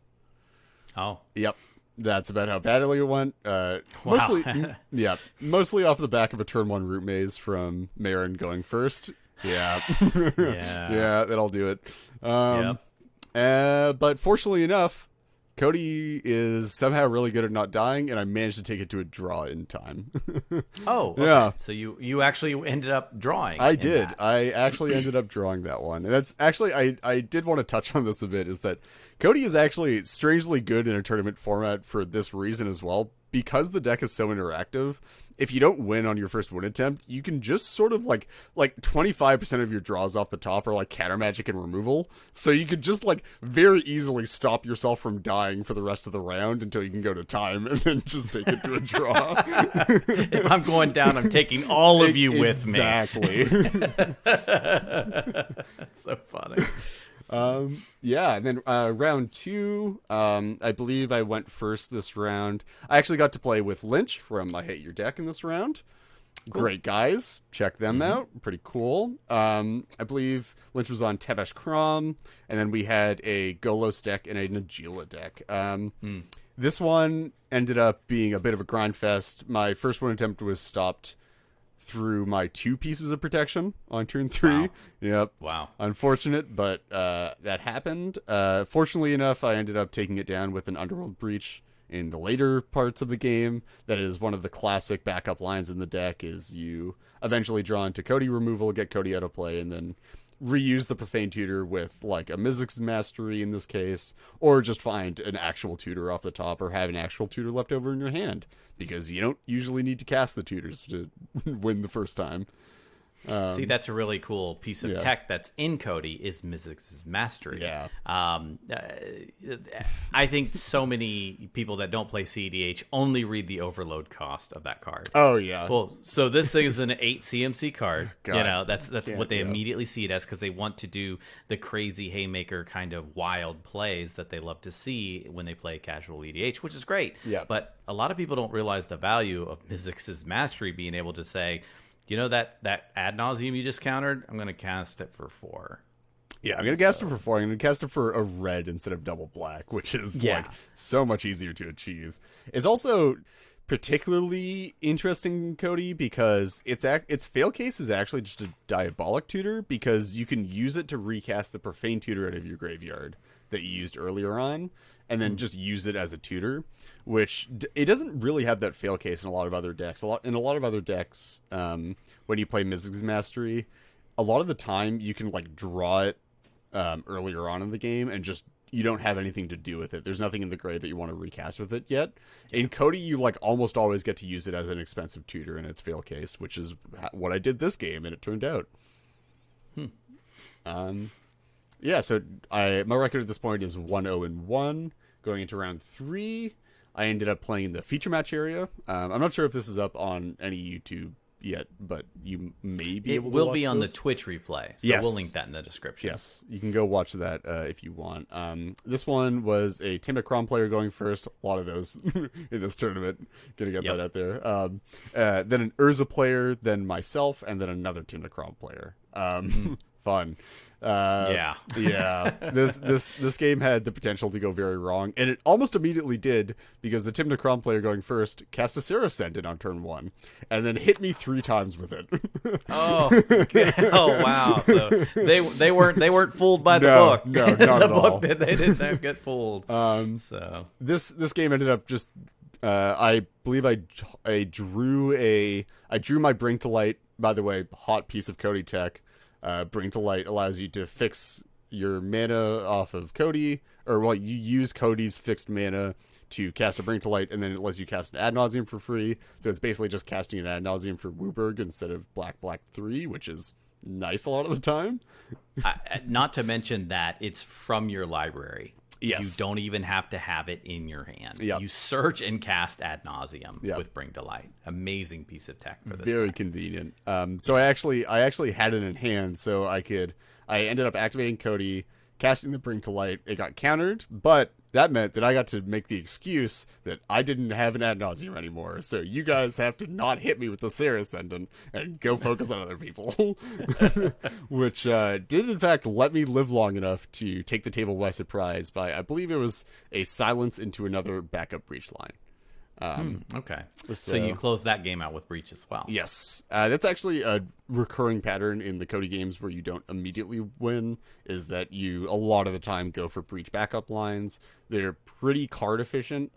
Oh.
Yep. That's about how badly it went. Mostly, mostly off the back of a turn 1 root maze from Marin going first. Yeah. Yeah, that'll do it. But fortunately enough, Codie is somehow really good at not dying, and I managed to take it to a draw in time.
Oh, okay. Yeah. So you actually ended up drawing.
I did. I actually ended up drawing that one. And that's actually, I did want to touch on this a bit, is that Codie is actually strangely good in a tournament format for this reason as well. Because the deck is so interactive, if you don't win on your first win attempt, you can just sort of like 25% of your draws off the top are like counter magic and removal. So you could just like very easily stop yourself from dying for the rest of the round until you can go to time and then just take it to a draw.
If I'm going down, I'm taking all of you with me.
Exactly.
So funny.
Yeah, and then round 2, I believe I went first this round. I actually got to play with Lynch from I Hate Your Deck in this round. Cool. Great guys. Check them out. Pretty cool. I believe Lynch was on Tevesh Crom, and then we had a Golos deck and a Najila deck. This one ended up being a bit of a grind fest. My first one attempt was stopped through my 2 pieces of protection on turn 3.
Wow.
Yep.
Wow.
Unfortunate, but that happened. Fortunately enough, I ended up taking it down with an Underworld Breach in the later parts of the game. That is one of the classic backup lines in the deck, is you eventually draw into Codie removal, get Codie out of play, and then reuse the Profane Tutor with like a Mizzix's Mastery in this case, or just find an actual tutor off the top, or have an actual tutor left over in your hand, because you don't usually need to cast the tutors to win the first time.
See, that's a really cool piece of tech that's in Codie is Mizzix's Mastery.
Yeah.
I think so many people that don't play CEDH only read the overload cost of that card.
Oh, yeah.
Well, so this thing is an 8 CMC card.
God,
that's what they immediately see it as, because they want to do the crazy haymaker kind of wild plays that they love to see when they play casual EDH, which is great.
Yeah.
But a lot of people don't realize the value of Mizzix's Mastery, being able to say, that ad nauseum you just countered, I'm going to cast it for 4.
Yeah, I'm gonna cast it for 4. I'm gonna cast it for a red instead of double black, which is like so much easier to achieve. It's also particularly interesting, Cody, because its fail case is actually just a diabolic tutor, because you can use it to recast the profane tutor out of your graveyard that you used earlier on, and then just use it as a tutor, which it doesn't really have that fail case in a lot of other decks. In a lot of other decks, when you play Mystic's Mastery, a lot of the time you can like draw it earlier on in the game and just you don't have anything to do with it. There's nothing in the grave that you want to recast with it yet. In Codie, you like almost always get to use it as an expensive tutor in its fail case, which is what I did this game, and it turned out. Yeah, so my record at this point is 1-0-1. Going into round 3, I ended up playing the feature match area. I'm not sure if this is up on any YouTube yet, but you may be able to watch
it will be on
this.
The Twitch replay, so
yes.
We'll link that in the description.
Yes, you can go watch that if you want. This one was a Tim McCrom player going first. A lot of those in this tournament. Gonna get that out there. Then an Urza player, then myself, and then another Tim McCrom player. Fun. Yeah. This game had the potential to go very wrong, and it almost immediately did, because the Tim McCrom player going first cast a Sarah Ascendant on turn 1, and then hit me 3 times with it.
Oh wow! So they weren't fooled by the book.
No, not at all.
They didn't get fooled. So
this game ended up just. I believe I drew my Bring to Light. By the way, hot piece of Codie tech. Bring to Light allows you to fix your mana off of Codie, or you use Codie's fixed mana to cast a Bring to Light, and then it lets you cast an Ad Nauseam for free. So it's basically just casting an Ad Nauseam for Wooburg instead of Black 3, which is nice a lot of the time.
Not to mention that it's from your library.
Yes.
You don't even have to have it in your hand.
Yep.
You search and cast Ad Nauseam with Bring to Light. Amazing piece of tech for this.
Very convenient. So I actually had it in hand, so I ended up activating Codie, casting the Bring to Light. It got countered, but that meant that I got to make the excuse that I didn't have an Ad Nauseam anymore. So you guys have to not hit me with the Sarah Ascendant and go focus on other people. Which did in fact let me live long enough to take the table by surprise by, I believe it was a silence into another backup breach line.
Okay. So you closed that game out with Breach as well.
Yes. That's actually a recurring pattern in the Codie games where you don't immediately win, is that you, a lot of the time, go for Breach backup lines. They're pretty card efficient.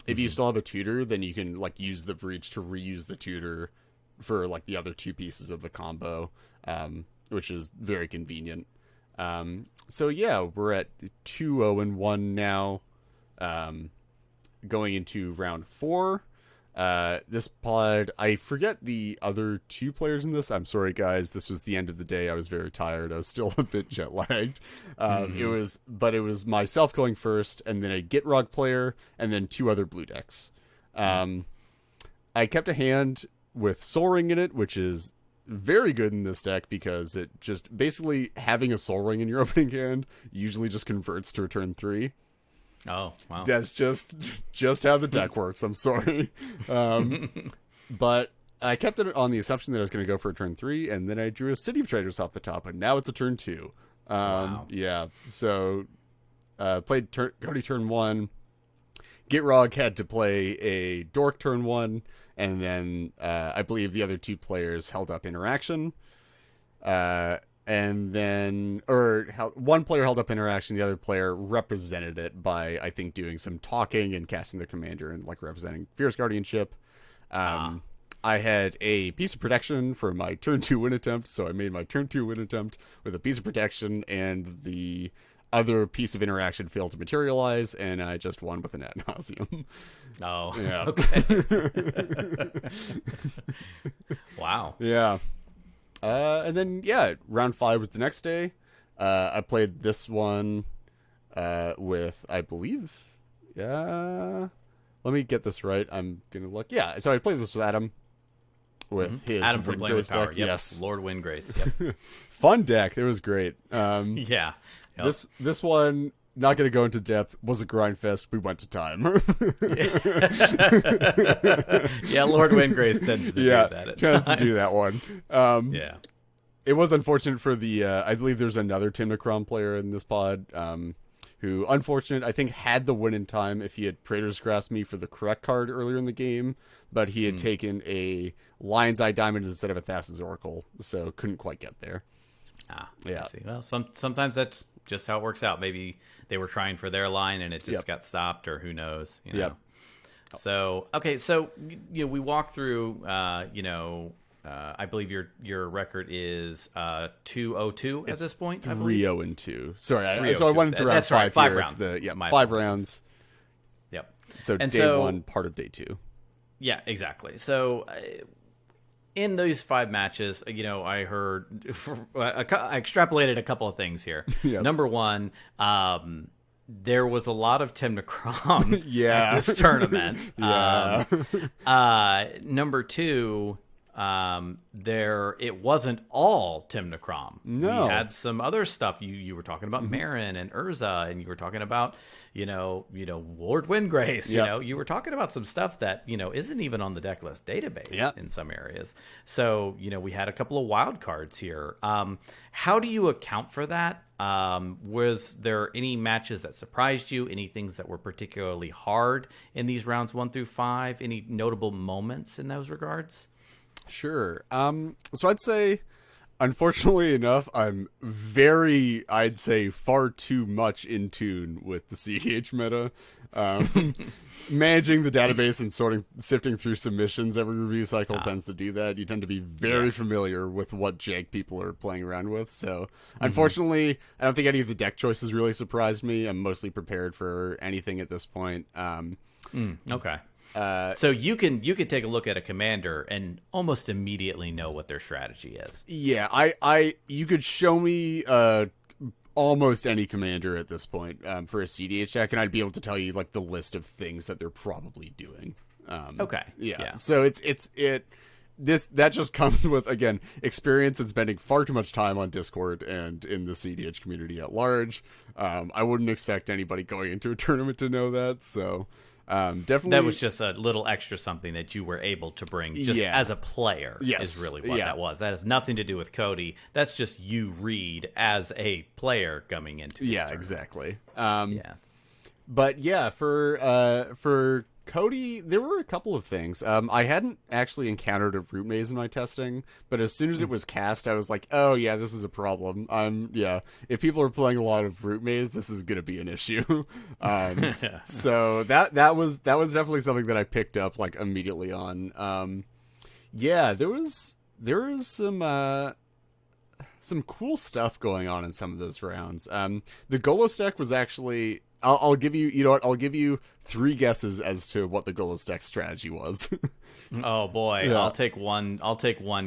If you still have a tutor, then you can like use the Breach to reuse the tutor for like the other 2 pieces of the combo, which is very convenient. So yeah, we're at 2-0-1 now. Going into round 4. This pod, I forget the other 2 players in this. I'm sorry, guys. This was the end of the day. I was very tired. I was still a bit jet lagged. It was myself going first, and then a Gitrog player, and then 2 other blue decks. I kept a hand with Soul Ring in it, which is very good in this deck because it just basically having a Soul Ring in your opening hand usually just converts to a turn 3.
Oh, wow.
That's just how the deck works. I'm sorry. But I kept it on the assumption that I was going to go for a turn 3, and then I drew a City of Traders off the top, and now it's a turn 2.
Wow.
Yeah, so played Codie turn 1. Gitrog had to play a Dork turn 1, and then I believe the other 2 players held up interaction. And then, one player held up interaction, the other player represented it by, I think, doing some talking and casting their commander and like representing Fierce Guardianship. I had a piece of protection for my turn 2 win attempt, so I made my turn 2 win attempt with a piece of protection, and the other piece of interaction failed to materialize, and I just won with an Ad Nauseam.
Oh,
yeah.
Okay. Wow.
Yeah. And then, round 5 was the next day. I played this one with, I believe, let me get this right. I'm going to look. Yeah, so I played this with Adam. With his
Adam from Playing with Power.
Deck.
Yep.
Yes.
Lord Windgrace. Yep.
Fun deck. It was great.
Yeah. Yep.
This one, not going to go into depth, was a grind fest. We went to time.
Yeah, Lord Windgrace tends to do that at
tends
times.
to do that one.
Yeah.
it was unfortunate for the. I believe there's another Tim Necrom player in this pod. Who, unfortunate, I think had the win in time if he had Praetor's Grasp me for the correct card earlier in the game, but he had taken a Lion's Eye Diamond instead of a Thassa's Oracle, so couldn't quite get there.
Yeah. I see. Well, sometimes that's just how it works out. Maybe they were trying for their line and it just got stopped, or who knows. You know? So okay, so we walk through. I believe your record is 2-0-2 at this point.
3-0-2. Sorry,
so
I wanted to round
right,
5
rounds.
5 rounds.
Yep.
So
and
day 1, part of day 2.
Yeah, exactly. So in those 5 matches, I heard I extrapolated a couple of things here. Number 1, there was a lot of Tim Necrom at this tournament. Number 2. It wasn't all Tim Necrom.
No,
we had some other stuff. You were talking about Marin and Urza, and you were talking about Lord Windgrace. You were talking about some stuff that isn't even on the deck list database in some areas. So we had a couple of wild cards here. How do you account for that? Was there any matches that surprised you? Any things that were particularly hard in these rounds 1 through 5? Any notable moments in those regards?
Sure. So I'd say, unfortunately enough, I'd say far too much in tune with the CEDH meta. Managing the database and sifting through submissions every review cycle tends to do that. You tend to be very familiar with what jank people are playing around with. So, unfortunately, I don't think any of the deck choices really surprised me. I'm mostly prepared for anything at this point.
Okay. So you can take a look at a commander and almost immediately know what their strategy is.
Yeah, you could show me almost any commander at this point for a CDH deck, and I'd be able to tell you like the list of things that they're probably doing.
Okay.
Yeah. So that just comes with, again, experience and spending far too much time on Discord and in the CDH community at large. I wouldn't expect anybody going into a tournament to know that. So. Definitely,
that was just a little extra something that you were able to bring just as a player. Is really what that was. That has nothing to do with Codie. That's just you read as a player coming into this tournament.
Exactly. But for Codie, there were a couple of things. I hadn't actually encountered a root maze in my testing, but as soon as it was cast, I was like, oh yeah, this is a problem. If people are playing a lot of root maze, this is going to be an issue. So that was definitely something that I picked up like immediately on. There was some cool stuff going on in some of those rounds. The Golos deck was actually. I'll give you. You know what? I'll give you 3 guesses as to what the Golos deck strategy was.
Oh boy, yeah. I'll take one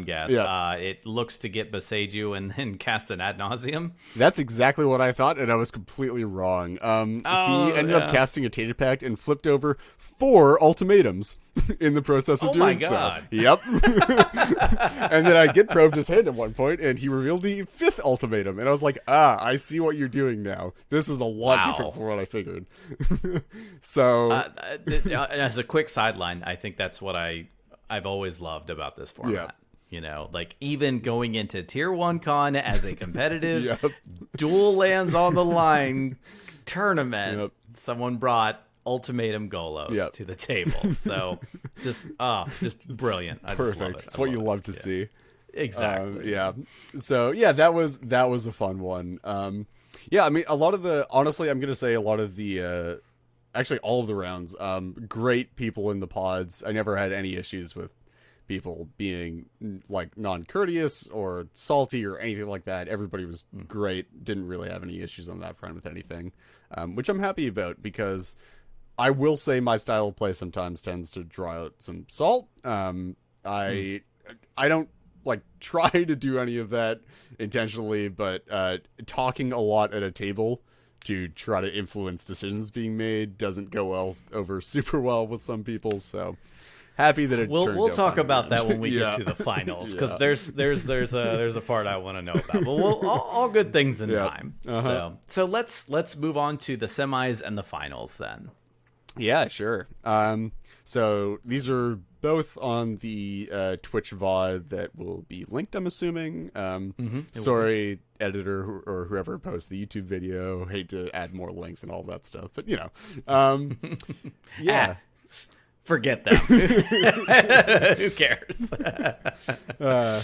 guess.
Yeah.
It looks to get Boseiju and then cast an ad nauseum.
That's exactly what I thought, and I was completely wrong. He ended up casting a Tainted Pact and flipped over 4 ultimatums in the process of doing so. Oh my god. Yep. And then I get probed his hand at one point, and he revealed the 5th ultimatum, and I was like, I see what you're doing now. This is a lot different from what I figured. So,
as a quick sideline, I think that's what I've always loved about this format. Like even going into Tier 1 Con as a competitive dual lands on the line tournament, someone brought Ultimatum Golos to the table. So just brilliant. I
Perfect.
Just love it.
It's what you love to see.
Exactly.
So that was a fun one. I mean, honestly, I'm going to say a lot of the, actually all of the rounds, great people in the pods. I never had any issues with people being like non-courteous or salty or anything like that. Everybody was great. Didn't really have any issues on that front with anything, which I'm happy about, because I will say my style of play sometimes tends to draw out some salt. I don't like try to do any of that intentionally, but talking a lot at a table to try to influence decisions being made doesn't go over super well with some people. So happy that it
we'll talk about that when we get to the finals, because there's a part I want to know about. But all good things in time. So let's move on to the semis and the finals then.
Yeah, sure. So these are both on the Twitch VOD that will be linked, I'm assuming. Sorry, editor or whoever posts the YouTube video. Hate to add more links and all that stuff, but yeah.
Forget them. Who cares?
Yeah,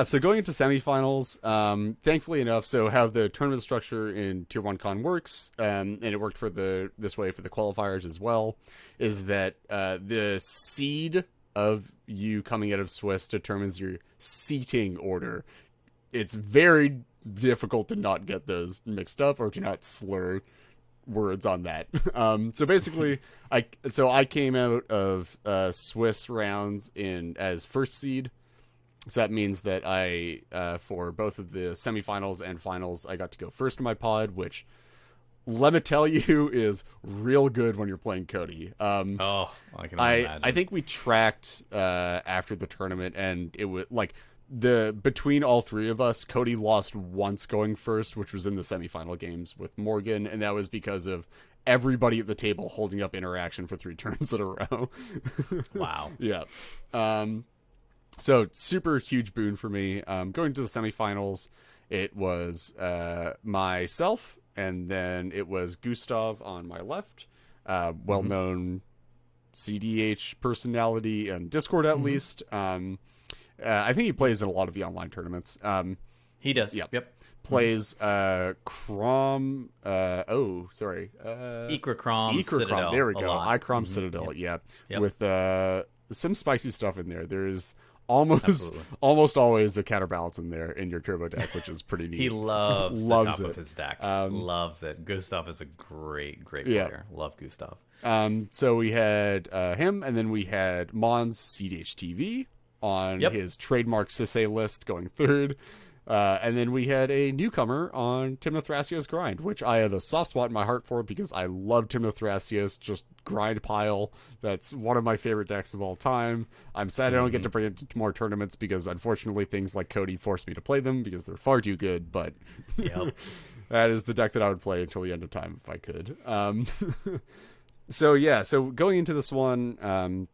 so going into semifinals, thankfully enough, so how the tournament structure in Tier 1 Con works, and it worked for this way for the qualifiers as well, is that the seed of you coming out of Swiss determines your seating order. It's very difficult to not get those mixed up or to not slur words on that. So basically, I came out of Swiss rounds as first seed. So that means that I for both of the semifinals and finals, I got to go first in my pod, which let me tell you is real good when you're playing Codie.
I can imagine.
I think we tracked after the tournament, and it was like between all three of us, Codie lost once going first, which was in the semifinal games with Morgan, and that was because of everybody at the table holding up interaction for 3 turns in a row.
Wow.
Yeah. So super huge boon for me. Going to the semifinals, it was myself, and then it was Gustav on my left, well-known CDH personality and Discord at least. I think he plays in a lot of the online tournaments.
He does.
Yep. Plays Crom.
Ecracrom Citadel.
There we go. Icrom Citadel. Yep. With some spicy stuff in there. There's almost always a counterbalance in there in your turbo deck, which is pretty neat.
He loves the top of his deck. Loves it. Gustav is a great player. Love Gustav.
So we had him, and then we had Mons CEDH TV on his trademark Sisse list going third. And then we had a newcomer on Tymna Thrasios Grind, which I had a soft spot in my heart for because I love Tymna Thrasios, just grind pile. That's one of my favorite decks of all time. I'm sad I don't get to bring it to more tournaments because unfortunately things like Codie forced me to play them because they're far too good, but that is the deck that I would play until the end of time if I could. So going into this one,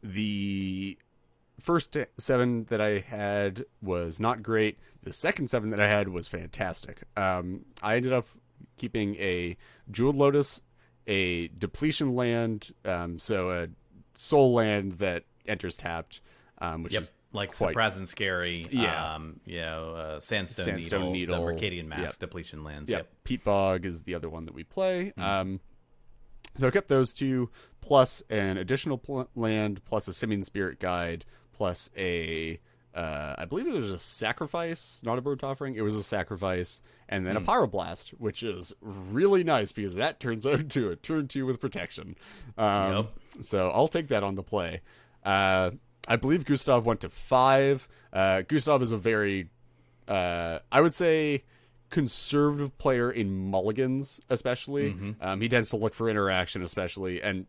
the first 7 that I had was not great. The second 7 that I had was fantastic. I ended up keeping a Jeweled Lotus, a Depletion land, so a Soul land that enters tapped, which is
like Surprise and Scary, Sandstone Needle, the Mercadian Mask, Depletion lands.
Peat Bog is the other one that we play. So I kept those 2, plus an additional land, plus a Simian Spirit Guide, plus a, I believe it was a sacrifice, not a burnt offering. It was a sacrifice, and then a Pyroblast, which is really nice because that turns out to a turn 2 with protection. So I'll take that on the play. I believe Gustav went to 5. Gustav is a very, I would say, conservative player in mulligans, especially. He tends to look for interaction, especially, and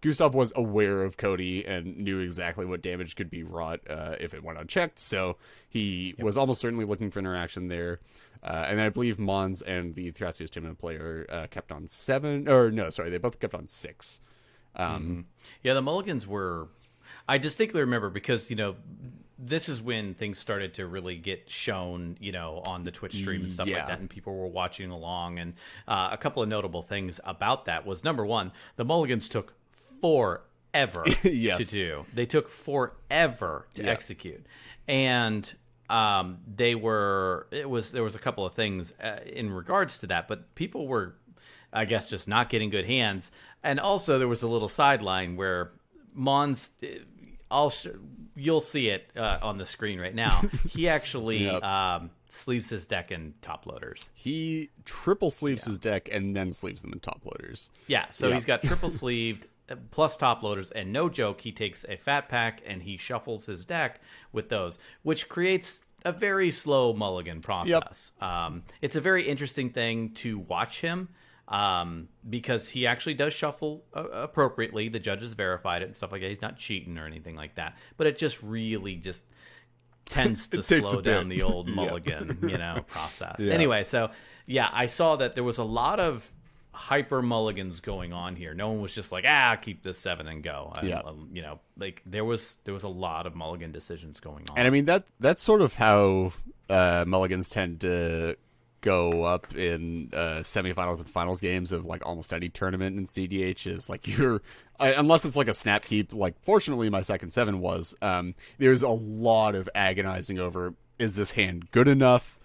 Gustav was aware of Codie and knew exactly what damage could be wrought if it went unchecked, so he was almost certainly looking for interaction there. And I believe Mons and the Thrasios Tymna player kept on 7, or no, sorry, they both kept on 6.
The mulligans were, I distinctly remember because, this is when things started to really get shown, on the Twitch stream and stuff like that, and people were watching along. And a couple of notable things about that was, number one, the mulligans took forever to do. They took forever to execute. And there was a couple of things in regards to that, but people were, I guess, just not getting good hands. And also there was a little sideline where Mons, you'll see it on the screen right now. He actually sleeves his deck in top loaders.
He triple sleeves his deck and then sleeves them in top loaders.
So he's got triple sleeved plus top loaders, and no joke, he takes a fat pack and he shuffles his deck with those, which creates a very slow mulligan process. It's a very interesting thing to watch him. Because he actually does shuffle appropriately. The judges verified it and stuff like that. He's not cheating or anything like that. But it just really tends to slow down the old mulligan, process. Anyway, so I saw that there was a lot of hyper mulligans going on here. No one was just like, keep this 7 and go.
Yeah.
You know, like there was a lot of mulligan decisions going on.
And I mean that's sort of how mulligans tend to go up in semifinals and finals games of like almost any tournament in CDH. Is like unless it's like a snap keep, like fortunately my second 7 was, there's a lot of agonizing over, is this hand good enough?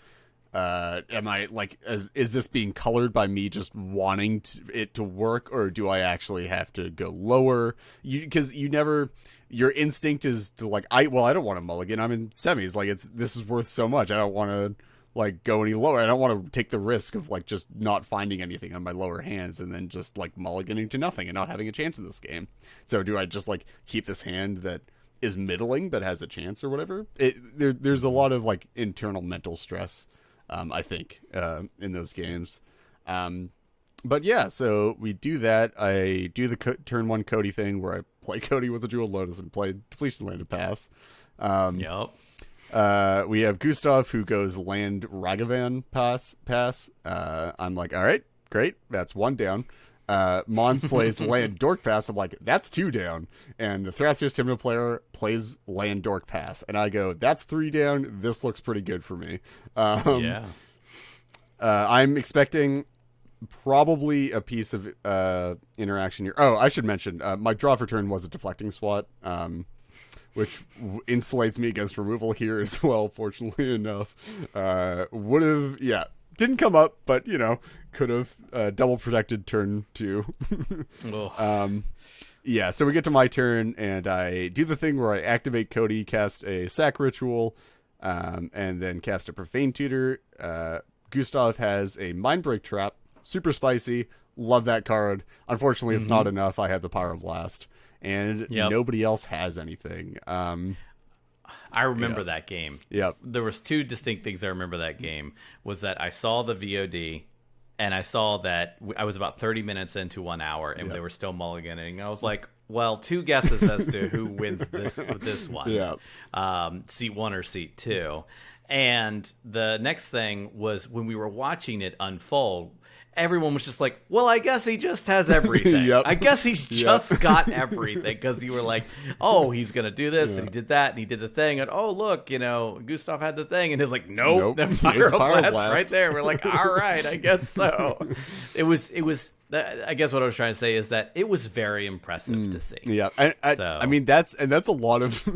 Am I like, is this being colored by me just wanting it to work, or do I actually have to go lower? Because your instinct is to like, I don't want to mulligan. I'm in semis. Like this is worth so much. I don't want to like go any lower. I don't want to take the risk of like just not finding anything on my lower hands and then just like mulliganing to nothing and not having a chance in this game. So do I just like keep this hand that is middling but has a chance or whatever? There's a lot of like internal mental stress, I think, in those games. But yeah, so we do that. I do the turn 1 Codie thing where I play Codie with a Jewel Lotus and play Depletion Land to pass.
Yep.
We have Gustav who goes land Ragavan pass. I'm like, all right, great. That's 1 down. Mons plays land Dork pass. I'm like, that's 2 down. And the Thrasios Timna player plays land Dork pass. And I go, that's 3 down. This looks pretty good for me.
Yeah.
I'm expecting probably a piece of interaction here. Oh, I should mention, my draw for turn was a deflecting swat. Which insulates me against removal here as well, fortunately enough. Would have, didn't come up, but, could have double protected turn 2. So we get to my turn, and I do the thing where I activate Codie, cast a sack ritual, and then cast a profane tutor. Gustav has a Mindbreak Trap, super spicy, love that card. Unfortunately, it's not enough. I have the Pyro Blast. And nobody else has anything.
I remember that game.
Yep.
There was 2 distinct things I remember that game. Was that I saw the VOD, and I saw that I was about 30 minutes into 1 hour, and they were still mulliganing. I was like, well, 2 guesses as to who wins this one.
Yeah.
Seat 1 or seat 2. And the next thing was when we were watching it unfold, everyone was just like, well, I guess he just has everything.
Yep.
I guess he's just got everything, because you were like, oh, he's going to do this, and he did that, and he did the thing, and oh, look, Gustav had the thing, and he's like, nope. The Pyroblast right there. We're like, all right, I guess so. It was. I guess what I was trying to say is that it was very impressive to see.
Yeah, I mean that's a lot of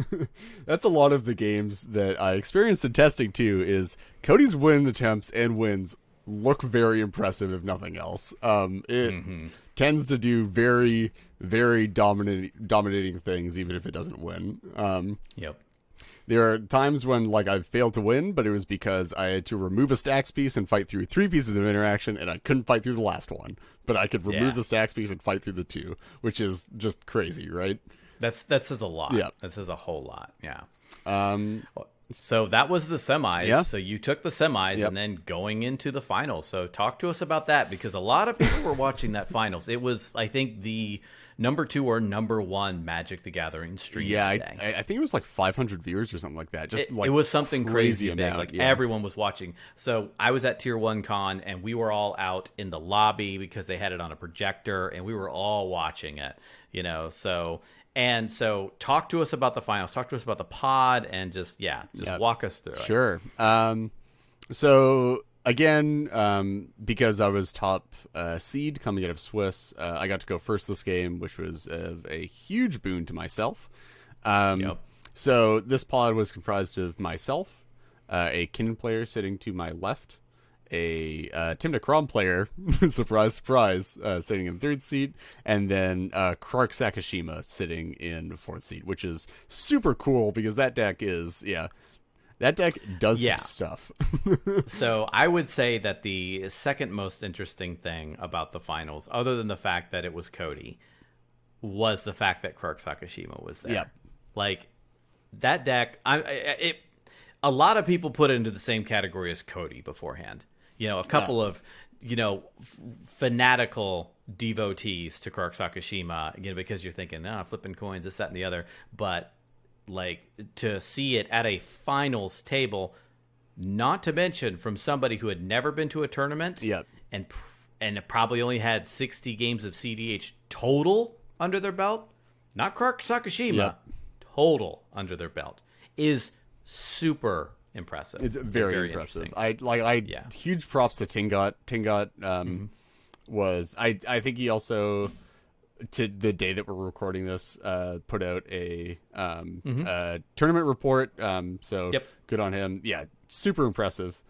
that's a lot of the games that I experienced in testing too. Is Codie's win attempts and wins look very impressive, if nothing else. It tends to do very, very dominating things, even if it doesn't win.
Yep.
There are times when like I've failed to win, but it was because I had to remove a stacks piece and fight through 3 pieces of interaction, and I couldn't fight through the last one. But I could remove the stacks piece and fight through the 2, which is just crazy, right?
That says a lot.
Yeah.
That says a whole lot. Yeah.
So
that was the semis.
Yeah.
So you took the semis and then going into the finals. So talk to us about that, because a lot of people were watching that finals. It was, I think, the number 2 or number 1 Magic the Gathering stream.
Yeah, I think it was like 500 viewers or something like that. Just
it was something crazy big.
Amount,
like everyone was watching. So I was at Tier 1 Con, and we were all out in the lobby because they had it on a projector, and we were all watching it. And so talk to us about the finals, talk to us about the pod, and just walk us through it.
Sure. So again, because I was top seed coming out of Swiss, I got to go first this game, which was a huge boon to myself. So this pod was comprised of myself, a Kin player sitting to my left, a Timna Krom player, surprise, surprise, sitting in 3rd seat, and then Krark Sakashima sitting in 4th seat, which is super cool because that deck is, that deck does some stuff.
So I would say that the second most interesting thing about the finals, other than the fact that it was Codie, was the fact that Krark Sakashima was there.
Yeah.
Like, that deck, a lot of people put it into the same category as Codie beforehand. A couple of, fanatical devotees to Krark Sakashima, because you're thinking, flipping coins, this, that, and the other. But, like, to see it at a finals table, not to mention from somebody who had never been to a tournament and and have probably only had 60 games of CDH total under their belt, not Clark Sakashima, total under their belt, is super impressive.
It's very impressive. Huge props to Tingot. Tingot was I think he also, to the day that we're recording this, put out a tournament report. So good on him. Yeah, super impressive.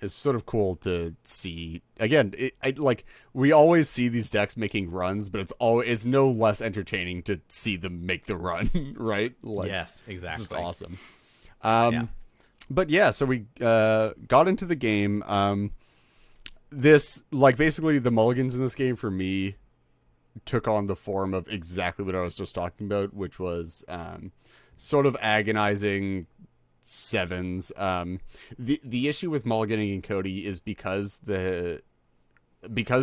It's sort of cool to see. Again, we always see these decks making runs, but it's no less entertaining to see them make the run, right?
Yes, exactly.
It's just awesome. But yeah, so we got into the game. This, basically the mulligans in this game for me took on the form of exactly what I was just talking about, which was sort of agonizing sevens. The issue with mulliganing in Codie is because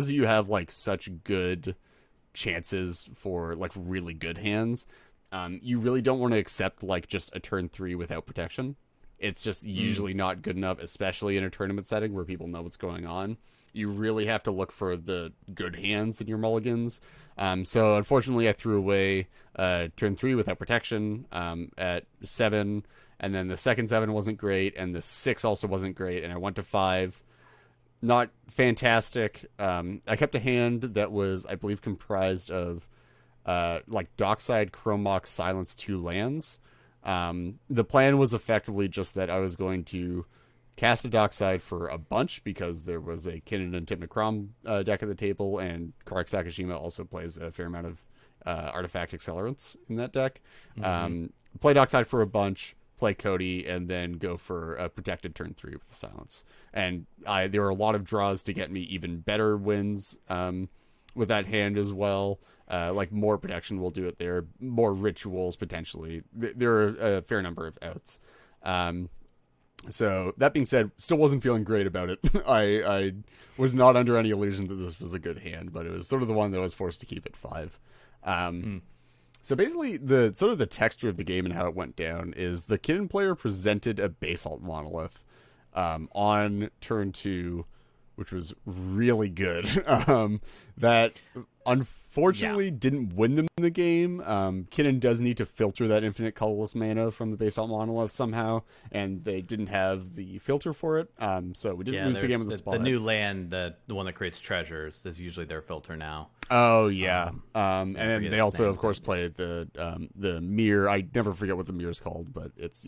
you have such good chances for really good hands, you really don't want to accept just a turn 3 without protection. It's just usually not good enough, especially in a tournament setting where people know what's going on. You really have to look for the good hands in your mulligans. So unfortunately, I threw away turn 3 without protection at 7, and then the second 7 wasn't great, and the 6 also wasn't great, and I went to 5. Not fantastic. I kept a hand that was, I believe, comprised of Dockside, Chromox, Silence, 2 lands. The plan was effectively just that I was going to cast a Dockside for a bunch because there was a Kinnan and Timnacrom deck at the table, and Kark Sakashima also plays a fair amount of artifact accelerants in that deck. Play Dockside for a bunch, play Codie, and then go for a protected turn 3 with the Silence. And there were a lot of draws to get me even better wins with that hand as well. More protection will do it there. More rituals, potentially. There are a fair number of outs. So, that being said, still wasn't feeling great about it. I was not under any illusion that this was a good hand, but it was sort of the one that I was forced to keep at 5. So basically, the texture of the game and how it went down is the Kinnan player presented a Basalt Monolith on turn 2, which was really good. That unfortunately didn't win them the game. Kinnan does need to filter that infinite colorless mana from the Basalt Monolith somehow, and they didn't have the filter for it. So we didn't lose the game with the spot.
The new land, the one that creates treasures, is usually their filter now.
Oh yeah, and then they also, of course, play the mirror. I never forget what the mirror is called, but it's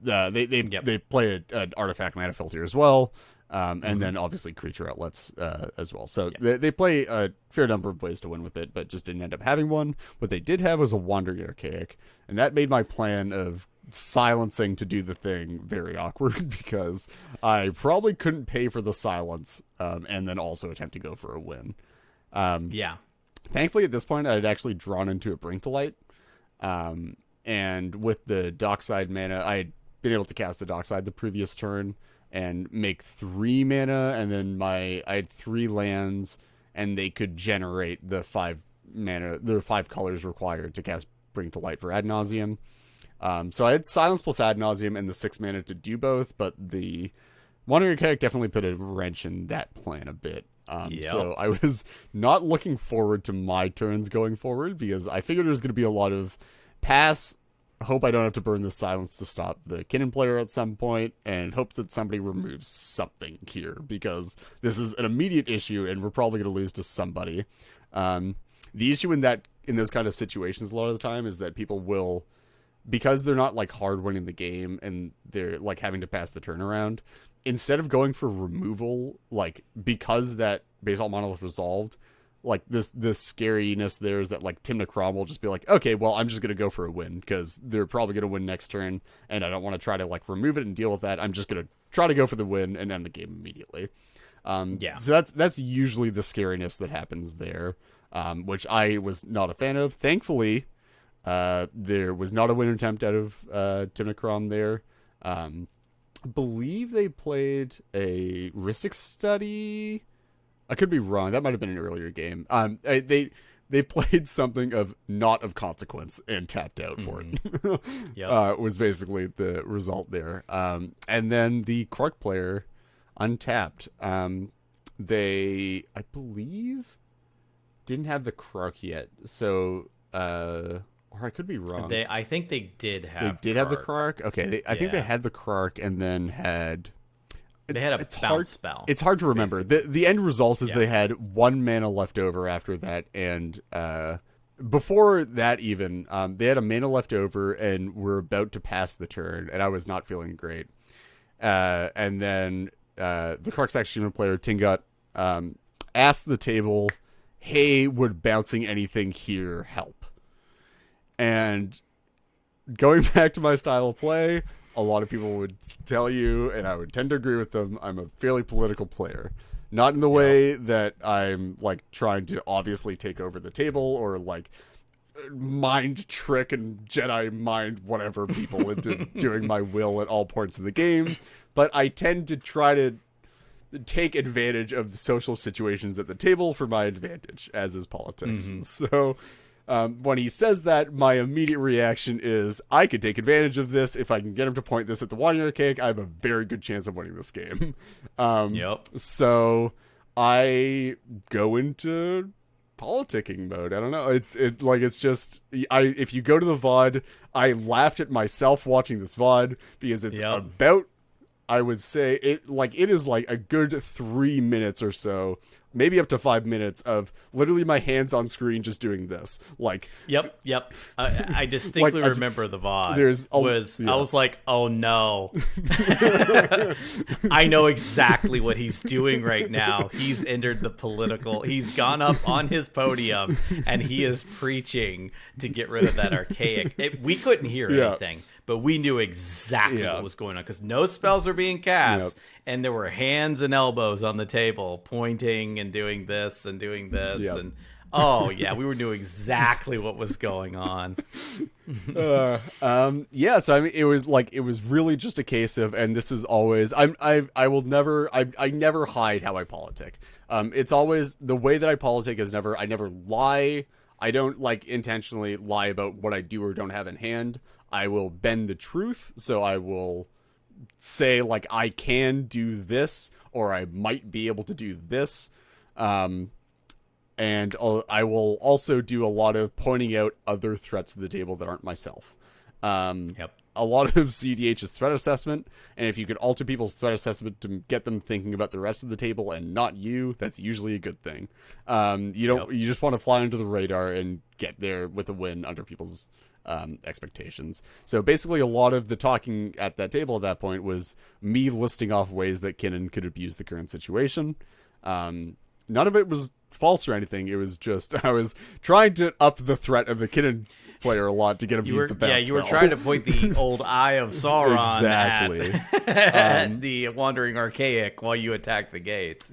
they play an artifact mana filter as well. And then obviously creature outlets as well. So they play a fair number of ways to win with it, but just didn't end up having one. What they did have was a Wandering Archaic, and that made my plan of silencing to do the thing very awkward because I probably couldn't pay for the silence and then also attempt to go for a win. Thankfully, at this point, I had actually drawn into a Brink to Light, and with the Dockside mana, I had been able to cast the Dockside the previous turn and make 3 mana, and then I had 3 lands, and they could generate the 5 mana, the 5 colors required to cast Bring to Light for Ad Nauseam. So I had Silence plus Ad Nauseam and the 6 mana to do both, but the Wandering Archaic definitely put a wrench in that plan a bit. So I was not looking forward to my turns going forward because I figured there was going to be a lot of pass, hope I don't have to burn the Silence to stop the Kinnan player at some point, and hopes that somebody removes something here because this is an immediate issue and we're probably going to lose to somebody. The issue in those kind of situations a lot of the time is that people will, because they're not hard winning the game and they're having to pass the turnaround, instead of going for removal, because that Basalt Monolith resolved, this scariness there is that Timnacrom will just be okay, well, I'm just gonna go for a win because they're probably gonna win next turn, and I don't want to try to remove it and deal with that. I'm just gonna try to go for the win and end the game immediately. So that's usually the scariness that happens there, which I was not a fan of. Thankfully, there was not a win attempt out of Timnacrom there. Believe they played a Rhystic Study. I could be wrong. That might have been an earlier game. They played something of not of consequence and tapped out for it. Was basically the result there. And then the Quark player untapped. they, I believe, didn't have the Krark yet. So, or I could be wrong.
I think they did have.
They did have the Krark. Okay, I think they had the Krark, and then had.
They had a bounce spell.
It's hard to remember. The end result is they had 1 mana left over after that, and before that even, they had a mana left over and were about to pass the turn, and I was not feeling great. And then the Krark Human player Tingot asked the table, "Hey, would bouncing anything here help?" And going back to my style of play, a lot of people would tell you, and I would tend to agree with them, I'm a fairly political player. Not in the way that I'm, like, trying to obviously take over the table or, like, mind trick and Jedi mind whatever people into doing my will at all points of the game. But I tend to try to take advantage of the social situations at the table for my advantage, as is politics. Mm-hmm. So when he says that, my immediate reaction is, I could take advantage of this. If I can get him to point this at the Wandering Archaic, I have a very good chance of winning this game. So I go into politicking mode. I don't know. It's just, if you go to the VOD, I laughed at myself watching this VOD because it's about, I would say it is like a good 3 minutes or so, maybe up to 5 minutes of literally my hands on screen just doing this.
Yep. I distinctly remember the VOD. I was like, oh no. I know exactly what he's doing right now. He's entered the political. He's gone up on his podium and he is preaching to get rid of that archaic. We couldn't hear anything, but we knew exactly what was going on because no spells are being cast. And there were hands and elbows on the table pointing and doing this and doing this. And we were doing exactly what was going on.
So I mean, it was really just a case of, and this is always, I never hide how I politic. It's always the way that I politic is I never lie. I don't intentionally lie about what I do or don't have in hand. I will bend the truth. So I will say I can do this, or I might be able to do this. And I will also do a lot of pointing out other threats to the table that aren't myself. A lot of CEDH is threat assessment, and if you could alter people's threat assessment to get them thinking about the rest of the table and not you, that's usually a good thing. You just want to fly under the radar and get there with a win under people's expectations. So basically a lot of the talking at that table at that point was me listing off ways that Kinnan could abuse the current situation. None of it was false or anything. It was just I was trying to up the threat of the Kinnan player a lot to get him to use the bounce
you were trying to point the old Eye of Sauron at the Wandering Archaic while you attacked the gates.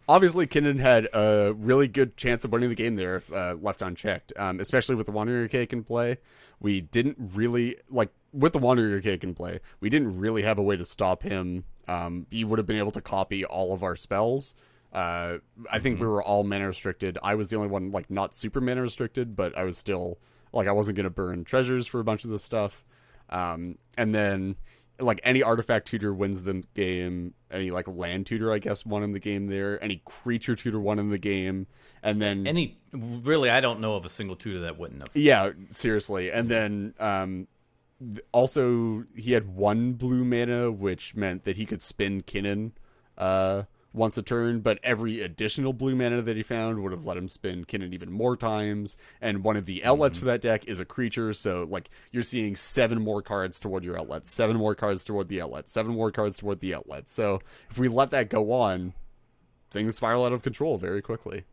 Obviously, Kinnan had a really good chance of winning the game there if left unchecked, especially with the Wandering Archaic in play. We didn't really, with the Wandering Archaic in play, we didn't really have a way to stop him. He would have been able to copy all of our spells. I think we were all mana restricted. I was the only one, not super mana restricted, but I was still, I wasn't going to burn treasures for a bunch of this stuff. And then any artifact tutor wins the game, any land tutor I guess won in the game there, any creature tutor won in the game, and then
I don't know of a single tutor that wouldn't have.
Yeah, seriously. And then also he had 1 blue mana, which meant that he could spin Kinnan once a turn, but every additional blue mana that he found would have let him spin Kinnan even more times. And one of the outlets for that deck is a creature, so you're seeing 7 more cards toward your outlets, 7 more cards toward the outlet, 7 more cards toward the outlet. So if we let that go on, things spiral out of control very quickly.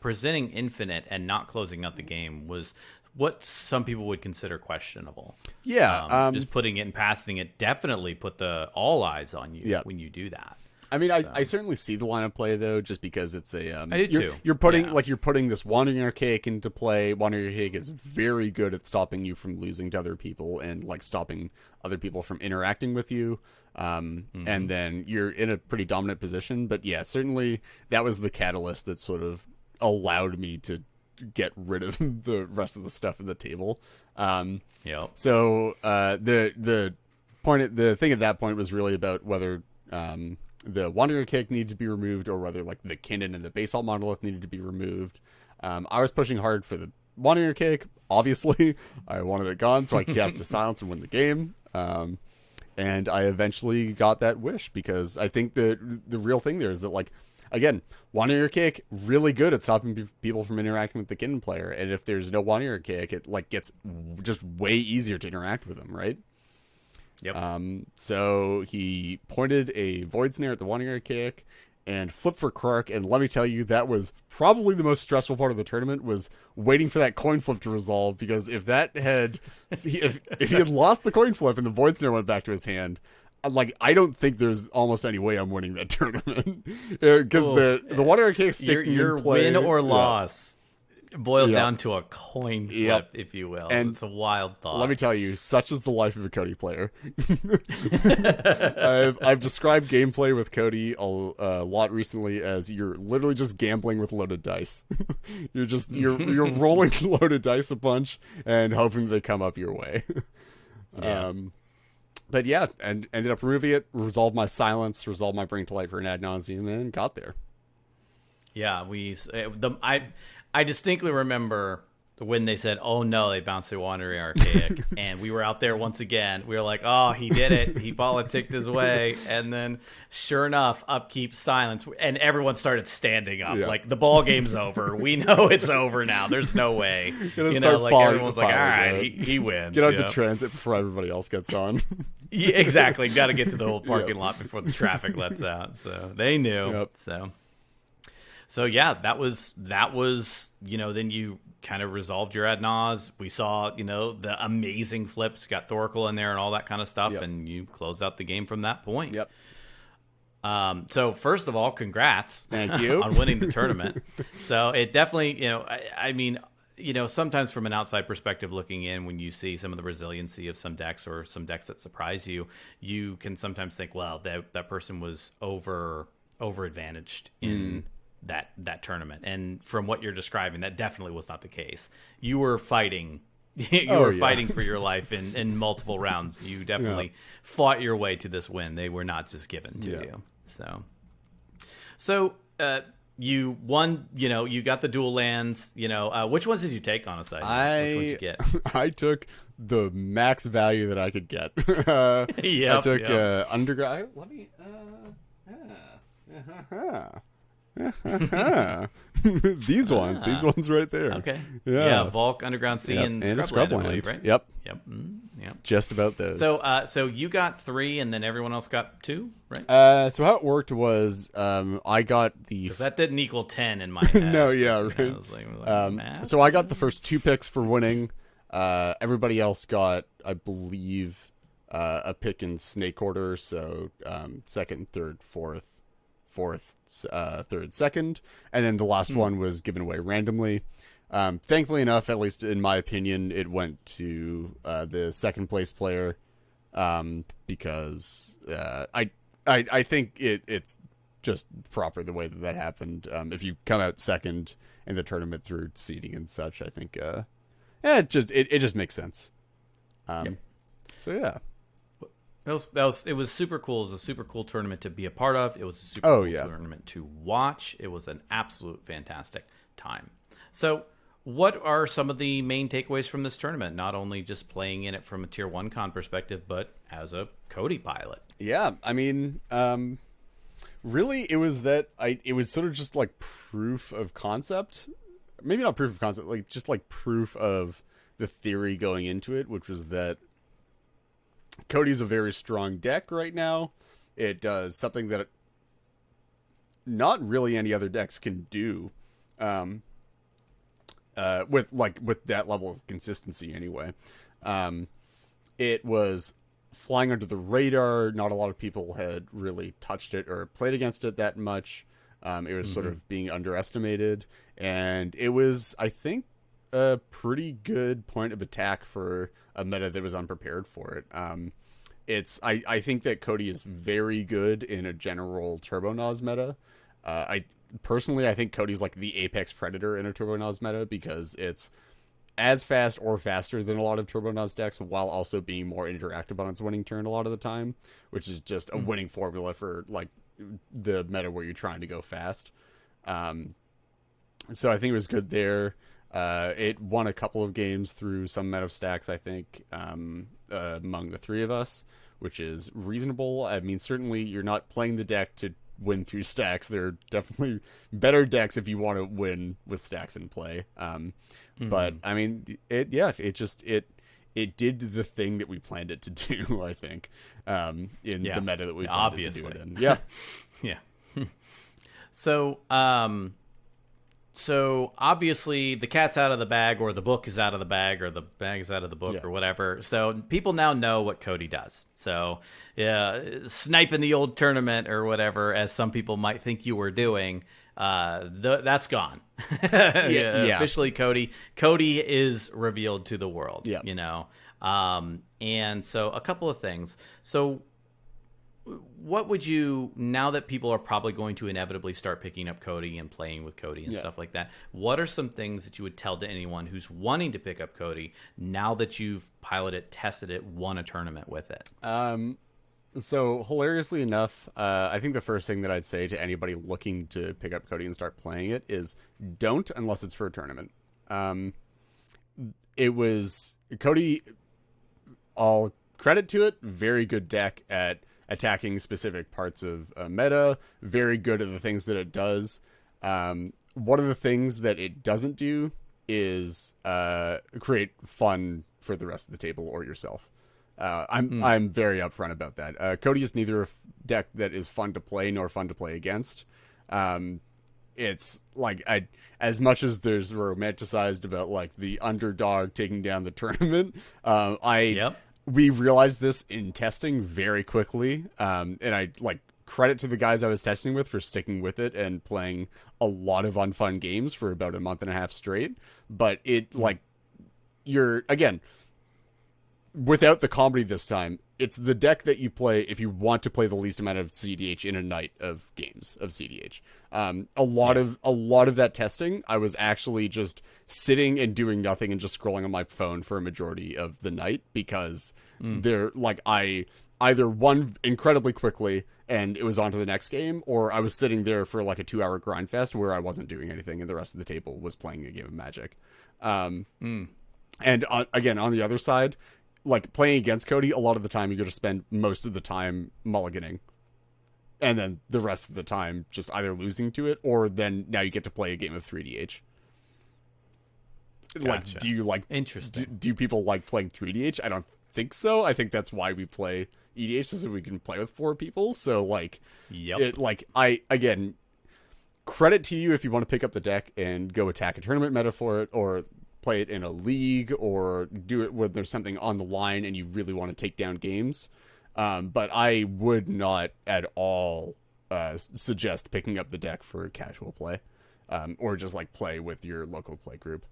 Presenting infinite and not closing out the game was what some people would consider questionable. Just putting it and passing it definitely put all eyes on you when you do that.
I mean, I certainly see the line of play though, just because it's a.
I do too.
You're putting this Wandering Archaic into play. Wandering Archaic is very good at stopping you from losing to other people and stopping other people from interacting with you. And then you're in a pretty dominant position. But yeah, certainly that was the catalyst that sort of allowed me to get rid of the rest of the stuff at the table. So the thing at that point was really about whether the Wanderer Cake needed to be removed, or whether like the Kinnan and the Basalt Monolith needed to be removed. I was pushing hard for the Wanderer Cake. Obviously, I wanted it gone so I could cast a Silence and win the game. And I eventually got that wish, because I think that the real thing there is that, like, again, Wanderer Cake, really good at stopping people from interacting with the Kinnan player. And if there's no Wanderer Cake, it like gets just way easier to interact with them, right?
Yep.
So he pointed a Void Snare at the Wanderer Cake and flipped for Krark, and let me tell you, that was probably the most stressful part of the tournament, was waiting for that coin flip to resolve, because if he had lost the coin flip and the Void Snare went back to his hand, like, I don't think there's almost any way I'm winning that tournament, because the Wanderer Cake stick
your
in play,
win or loss boiled down to a coin flip, if you will. And it's a wild thought.
Let me tell you, such is the life of a Codie player. I've described gameplay with Codie a lot recently as you're literally just gambling with loaded dice. you're rolling loaded dice a bunch and hoping they come up your way.
Yeah.
But yeah, and ended up removing it, resolved my Silence, resolved my Bring to Light for an ad nauseum, and got there.
Yeah, I distinctly remember when they said, "Oh no, they bounced through Wanderer Archaic," and we were out there once again. We were like, "Oh, he did it! He politicked his way!" And then, sure enough, up keeps Silence, and everyone started standing up.
Yeah.
Like, the ball game's over. We know it's over now. There's no way. Like, everyone's like, "All right, he wins."
Get out to transit before everybody else gets on.
Yeah, exactly. Got to get to the whole parking lot before the traffic lets out. So they knew.
Yep.
So yeah, that was, then you kind of resolved your ad nause. We saw, the amazing flips, got Thoracle in there and all that kind of stuff, and you closed out the game from that point.
Yep.
So first of all, congrats.
Thank you.
On winning the tournament. So it definitely, I mean, sometimes from an outside perspective looking in, when you see some of the resiliency of some decks or some decks that surprise you, you can sometimes think, well, that person was over advantaged in that tournament. And from what you're describing, that definitely was not the case. You were fighting. Fighting for your life in multiple rounds. You definitely fought your way to this win. They were not just given to you. So you won. You got the dual lands. Which ones did you take on a side? Which ones did you get?
I took the max value that I could get.
I
took Underground. Let me. These ones right there.
Okay. Yeah. Volk, Underground Sea, and Scrubland, I believe, right?
Yep.
Yep.
Just about those.
So you got 3, and then everyone else got 2, right?
So how it worked was, I got the.
Because that didn't equal 10 in my head.
No, yeah, right.
I was like,
so I got the first 2 picks for winning. Everybody else got, I believe, a pick in snake order. So second, third, fourth, third, second, and then the last one was given away randomly. Thankfully enough, at least in my opinion, it went to the second place player, because I think it's just proper the way that happened. If you come out second in the tournament through seeding and such, I think it just makes sense. So yeah.
It was super cool. It was a super cool tournament to be a part of. It was a super cool tournament to watch. It was an absolute fantastic time. So what are some of the main takeaways from this tournament? Not only just playing in it from a tier 1 con perspective, but as a Codie pilot.
Yeah, I mean, really, it was sort of just like proof of concept. Maybe not proof of concept, like just like proof of the theory going into it, which was that Codie's a very strong deck right now. It does something that not really any other decks can do, with that level of consistency anyway. It was flying under the radar. Not a lot of people had really touched it or played against it that much. It was sort of being underestimated, and it was, I think, a pretty good point of attack for a meta that was unprepared for it. I think that Codie is very good in a general Turbo Nos meta. I think Codie's like the apex predator in a Turbo Nos meta, because it's as fast or faster than a lot of Turbo Nos decks, while also being more interactive on its winning turn a lot of the time, which is just a winning formula for like the meta where you're trying to go fast. So I think it was good there. It won a couple of games through some meta stacks, I think, among the three of us, which is reasonable. I mean, certainly you're not playing the deck to win through stacks. There are definitely better decks if you want to win with stacks in play. But I mean, it did the thing that we planned it to do, I think, in the meta that we planned it to do it in. Yeah.
Yeah. So obviously the cat's out of the bag, or the book is out of the bag, or the bag is out of the book, or whatever. So people now know what Codie does. So sniping the old tournament or whatever, as some people might think you were doing, that's gone. Officially, Codie is revealed to the world.
Yeah.
You know, and so a couple of things. So what would you, now that people are probably going to inevitably start picking up Codie and playing with Codie and stuff like that, what are some things that you would tell to anyone who's wanting to pick up Codie now that you've piloted, tested it, won a tournament with it?
So hilariously enough, I think the first thing that I'd say to anybody looking to pick up Codie and start playing it is don't, unless it's for a tournament. It was Codie, all credit to it, very good deck at attacking specific parts of meta, very good at the things that it does. One of the things that it doesn't do is create fun for the rest of the table or yourself. I'm very upfront about that. Codie is neither a deck that is fun to play nor fun to play against. It's like, as much as there's romanticized about like the underdog taking down the tournament, we realized this in testing very quickly, and I like credit to the guys I was testing with for sticking with it and playing a lot of unfun games for about a month and a half straight. But it you're again, without the comedy this time, it's the deck that you play if you want to play the least amount of CEDH in a night of games of CEDH. A lot of that testing, I was actually just sitting and doing nothing and just scrolling on my phone for a majority of the night, because I either won incredibly quickly and it was on to the next game, or I was sitting there for like a 2-hour grind fest where I wasn't doing anything and the rest of the table was playing a game of Magic. And again, on the other side, like playing against Codie, a lot of the time you're going to spend most of the time mulliganing, and then the rest of the time just either losing to it, or then now you get to play a game of 3DH.
Gotcha.
Like, do you like,
interesting?
Do people like playing 3DH? I don't think so. I think that's why we play EDH, so we can play with 4 people. So like, again, credit to you if you want to pick up the deck and go attack a tournament meta for it, or play it in a league, or do it when there's something on the line and you really want to take down games. But I would not at all suggest picking up the deck for casual play, or just like play with your local play group.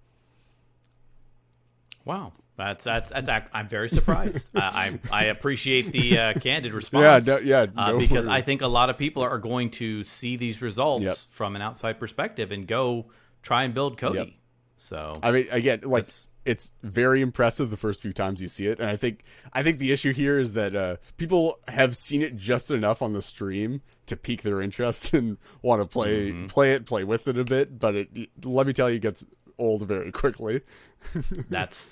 Wow, that's I'm very surprised. I appreciate the candid response.
No
because
worries.
I think a lot of people are going to see these results from an outside perspective and go try and build Codie.
Yep.
So
I mean, again, like it's very impressive the first few times you see it, and I think the issue here is that people have seen it just enough on the stream to pique their interest and want to play with it a bit. But let me tell you, it gets old very quickly.
That's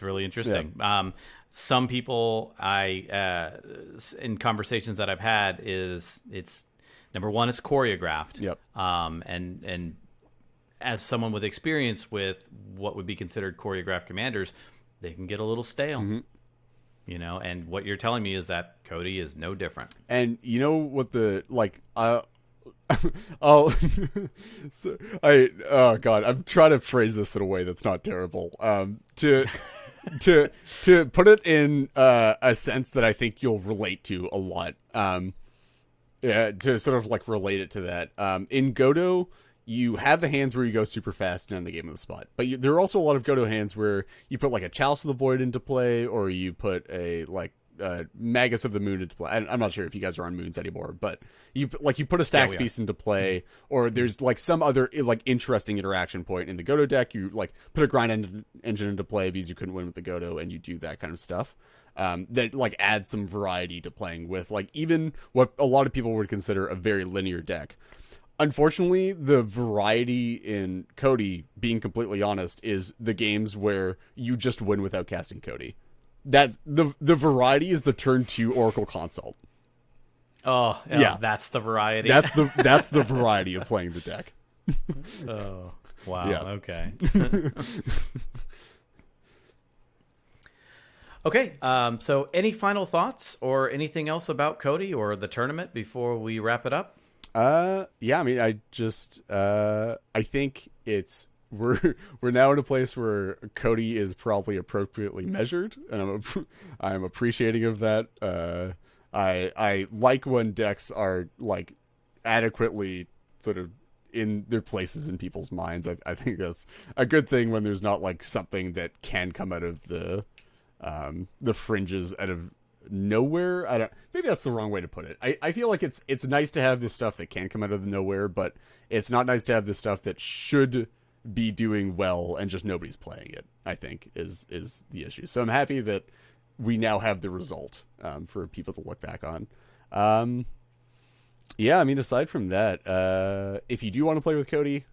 really interesting. Yeah. Some people in conversations that I've had, it's number one, it's choreographed.
Yep.
And as someone with experience with what would be considered choreographed commanders, they can get a little stale. Mm-hmm. You know, and what you're telling me is that Codie is no different.
And you know what I'm trying to phrase this in a way that's not terrible. To put it in a sense that I think you'll relate to a lot. To sort of like relate it to that. In Godot, you have the hands where you go super fast and end the game on the spot. But there are also a lot of Godot hands where you put like a Chalice of the Void into play, or you put a Magus of the Moon into play. I'm not sure if you guys are on moons anymore, but you put a Stacks piece into play, or there's like some other like interesting interaction point in the Godot deck. You like put a grind engine into play because you couldn't win with the Godot, and you do that kind of stuff. that like adds some variety to playing with, like even what a lot of people would consider a very linear deck. Unfortunately, the variety in Codie, being completely honest, is the games where you just win without casting Codie. That the variety is the turn 2 Oracle Consult.
Oh, yeah, that's the variety.
That's the variety of playing the deck.
Oh, wow.
Yeah.
Okay. Okay. So, any final thoughts or anything else about Codie or the tournament before we wrap it up?
Yeah. I mean, I think we're now in a place where Codie is probably appropriately measured, and I'm appreciating of that. I like when decks are like adequately sort of in their places in people's minds. I think that's a good thing when there's not like something that can come out of the fringes out of nowhere. Maybe that's the wrong way to put it. I feel like it's nice to have this stuff that can come out of the nowhere, but it's not nice to have this stuff that should be doing well and just nobody's playing it, I think is the issue. So I'm happy that we now have the result for people to look back on. Yeah, I mean, aside from that, if you do want to play with Codie,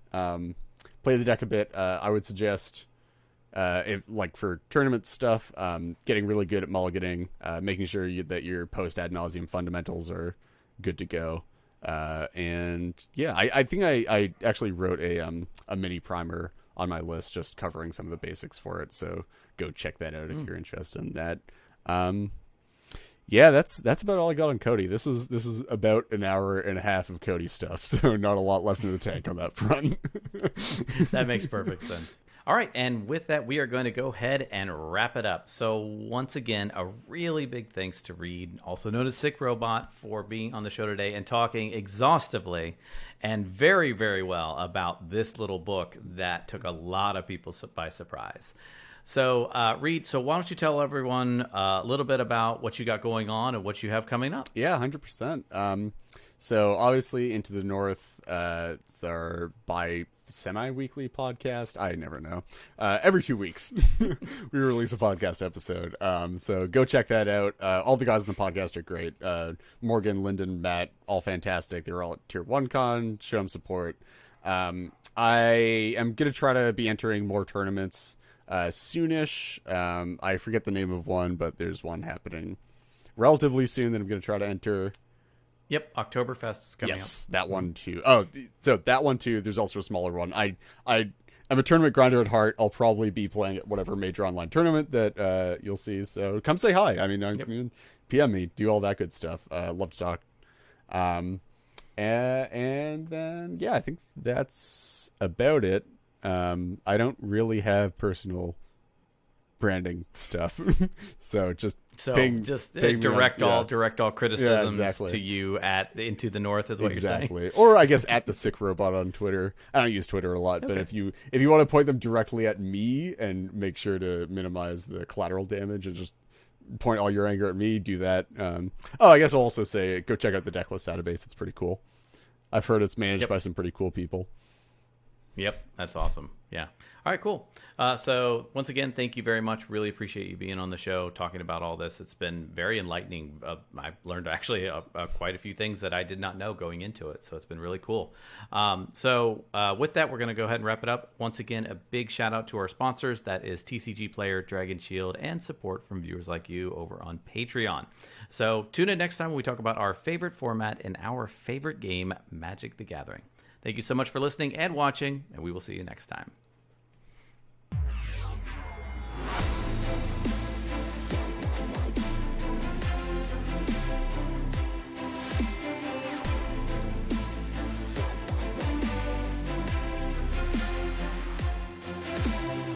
play the deck a bit, I would suggest, if like for tournament stuff, getting really good at mulliganing, making sure that your post ad nauseum fundamentals are good to go. And yeah, I think I actually wrote a mini primer on my list just covering some of the basics for it. So go check that out if you're interested in that. Yeah, that's about all I got on Codie. This is about an hour and a half of Codie stuff, so not a lot left in the tank on that front.
That makes perfect sense. All right, and with that, we are going to go ahead and wrap it up. So once again, a really big thanks to Reed, also known as Sick Robot, for being on the show today and talking exhaustively and very, very well about this little book that took a lot of people by surprise. So, Reed, so why don't you tell everyone a little bit about what you got going on and what you have coming up?
Yeah, 100%. So obviously Into the North, it's our semi-weekly podcast. I never know. Every 2 weeks we release a podcast episode. So go check that out. All the guys in the podcast are great. Morgan, Lyndon, Matt, all fantastic. They're all at Tier 1 Con. Show them support. I am going to try to be entering more tournaments soonish. I forget the name of one, but there's one happening relatively soon that I'm going to try to enter.
Yep, Oktoberfest is coming up.
Yes, that one too. Oh, so that one too. There's also a smaller one. I'm a tournament grinder at heart. I'll probably be playing at whatever major online tournament that you'll see. So come say hi. I mean, PM me, do all that good stuff. Love to talk. And then yeah, I think that's about it. I don't really have personal branding stuff, so just
direct all criticisms to you at Into the North is what you're saying.
Or I guess at the Sick Robot on Twitter. I don't use Twitter a lot, but if you want to point them directly at me and make sure to minimize the collateral damage and just point all your anger at me, do that. I guess I'll also say go check out the Decklist database. It's pretty cool. I've heard it's managed by some pretty cool people.
Yep, that's awesome. Yeah. All right, cool. So once again, thank you very much. Really appreciate you being on the show, talking about all this. It's been very enlightening. I've learned actually quite a few things that I did not know going into it. So it's been really cool. So with that, we're going to go ahead and wrap it up. Once again, a big shout out to our sponsors. That is TCG Player, Dragon Shield, and support from viewers like you over on Patreon. So tune in next time when we talk about our favorite format and our favorite game, Magic the Gathering. Thank you so much for listening and watching, and we will see you next time.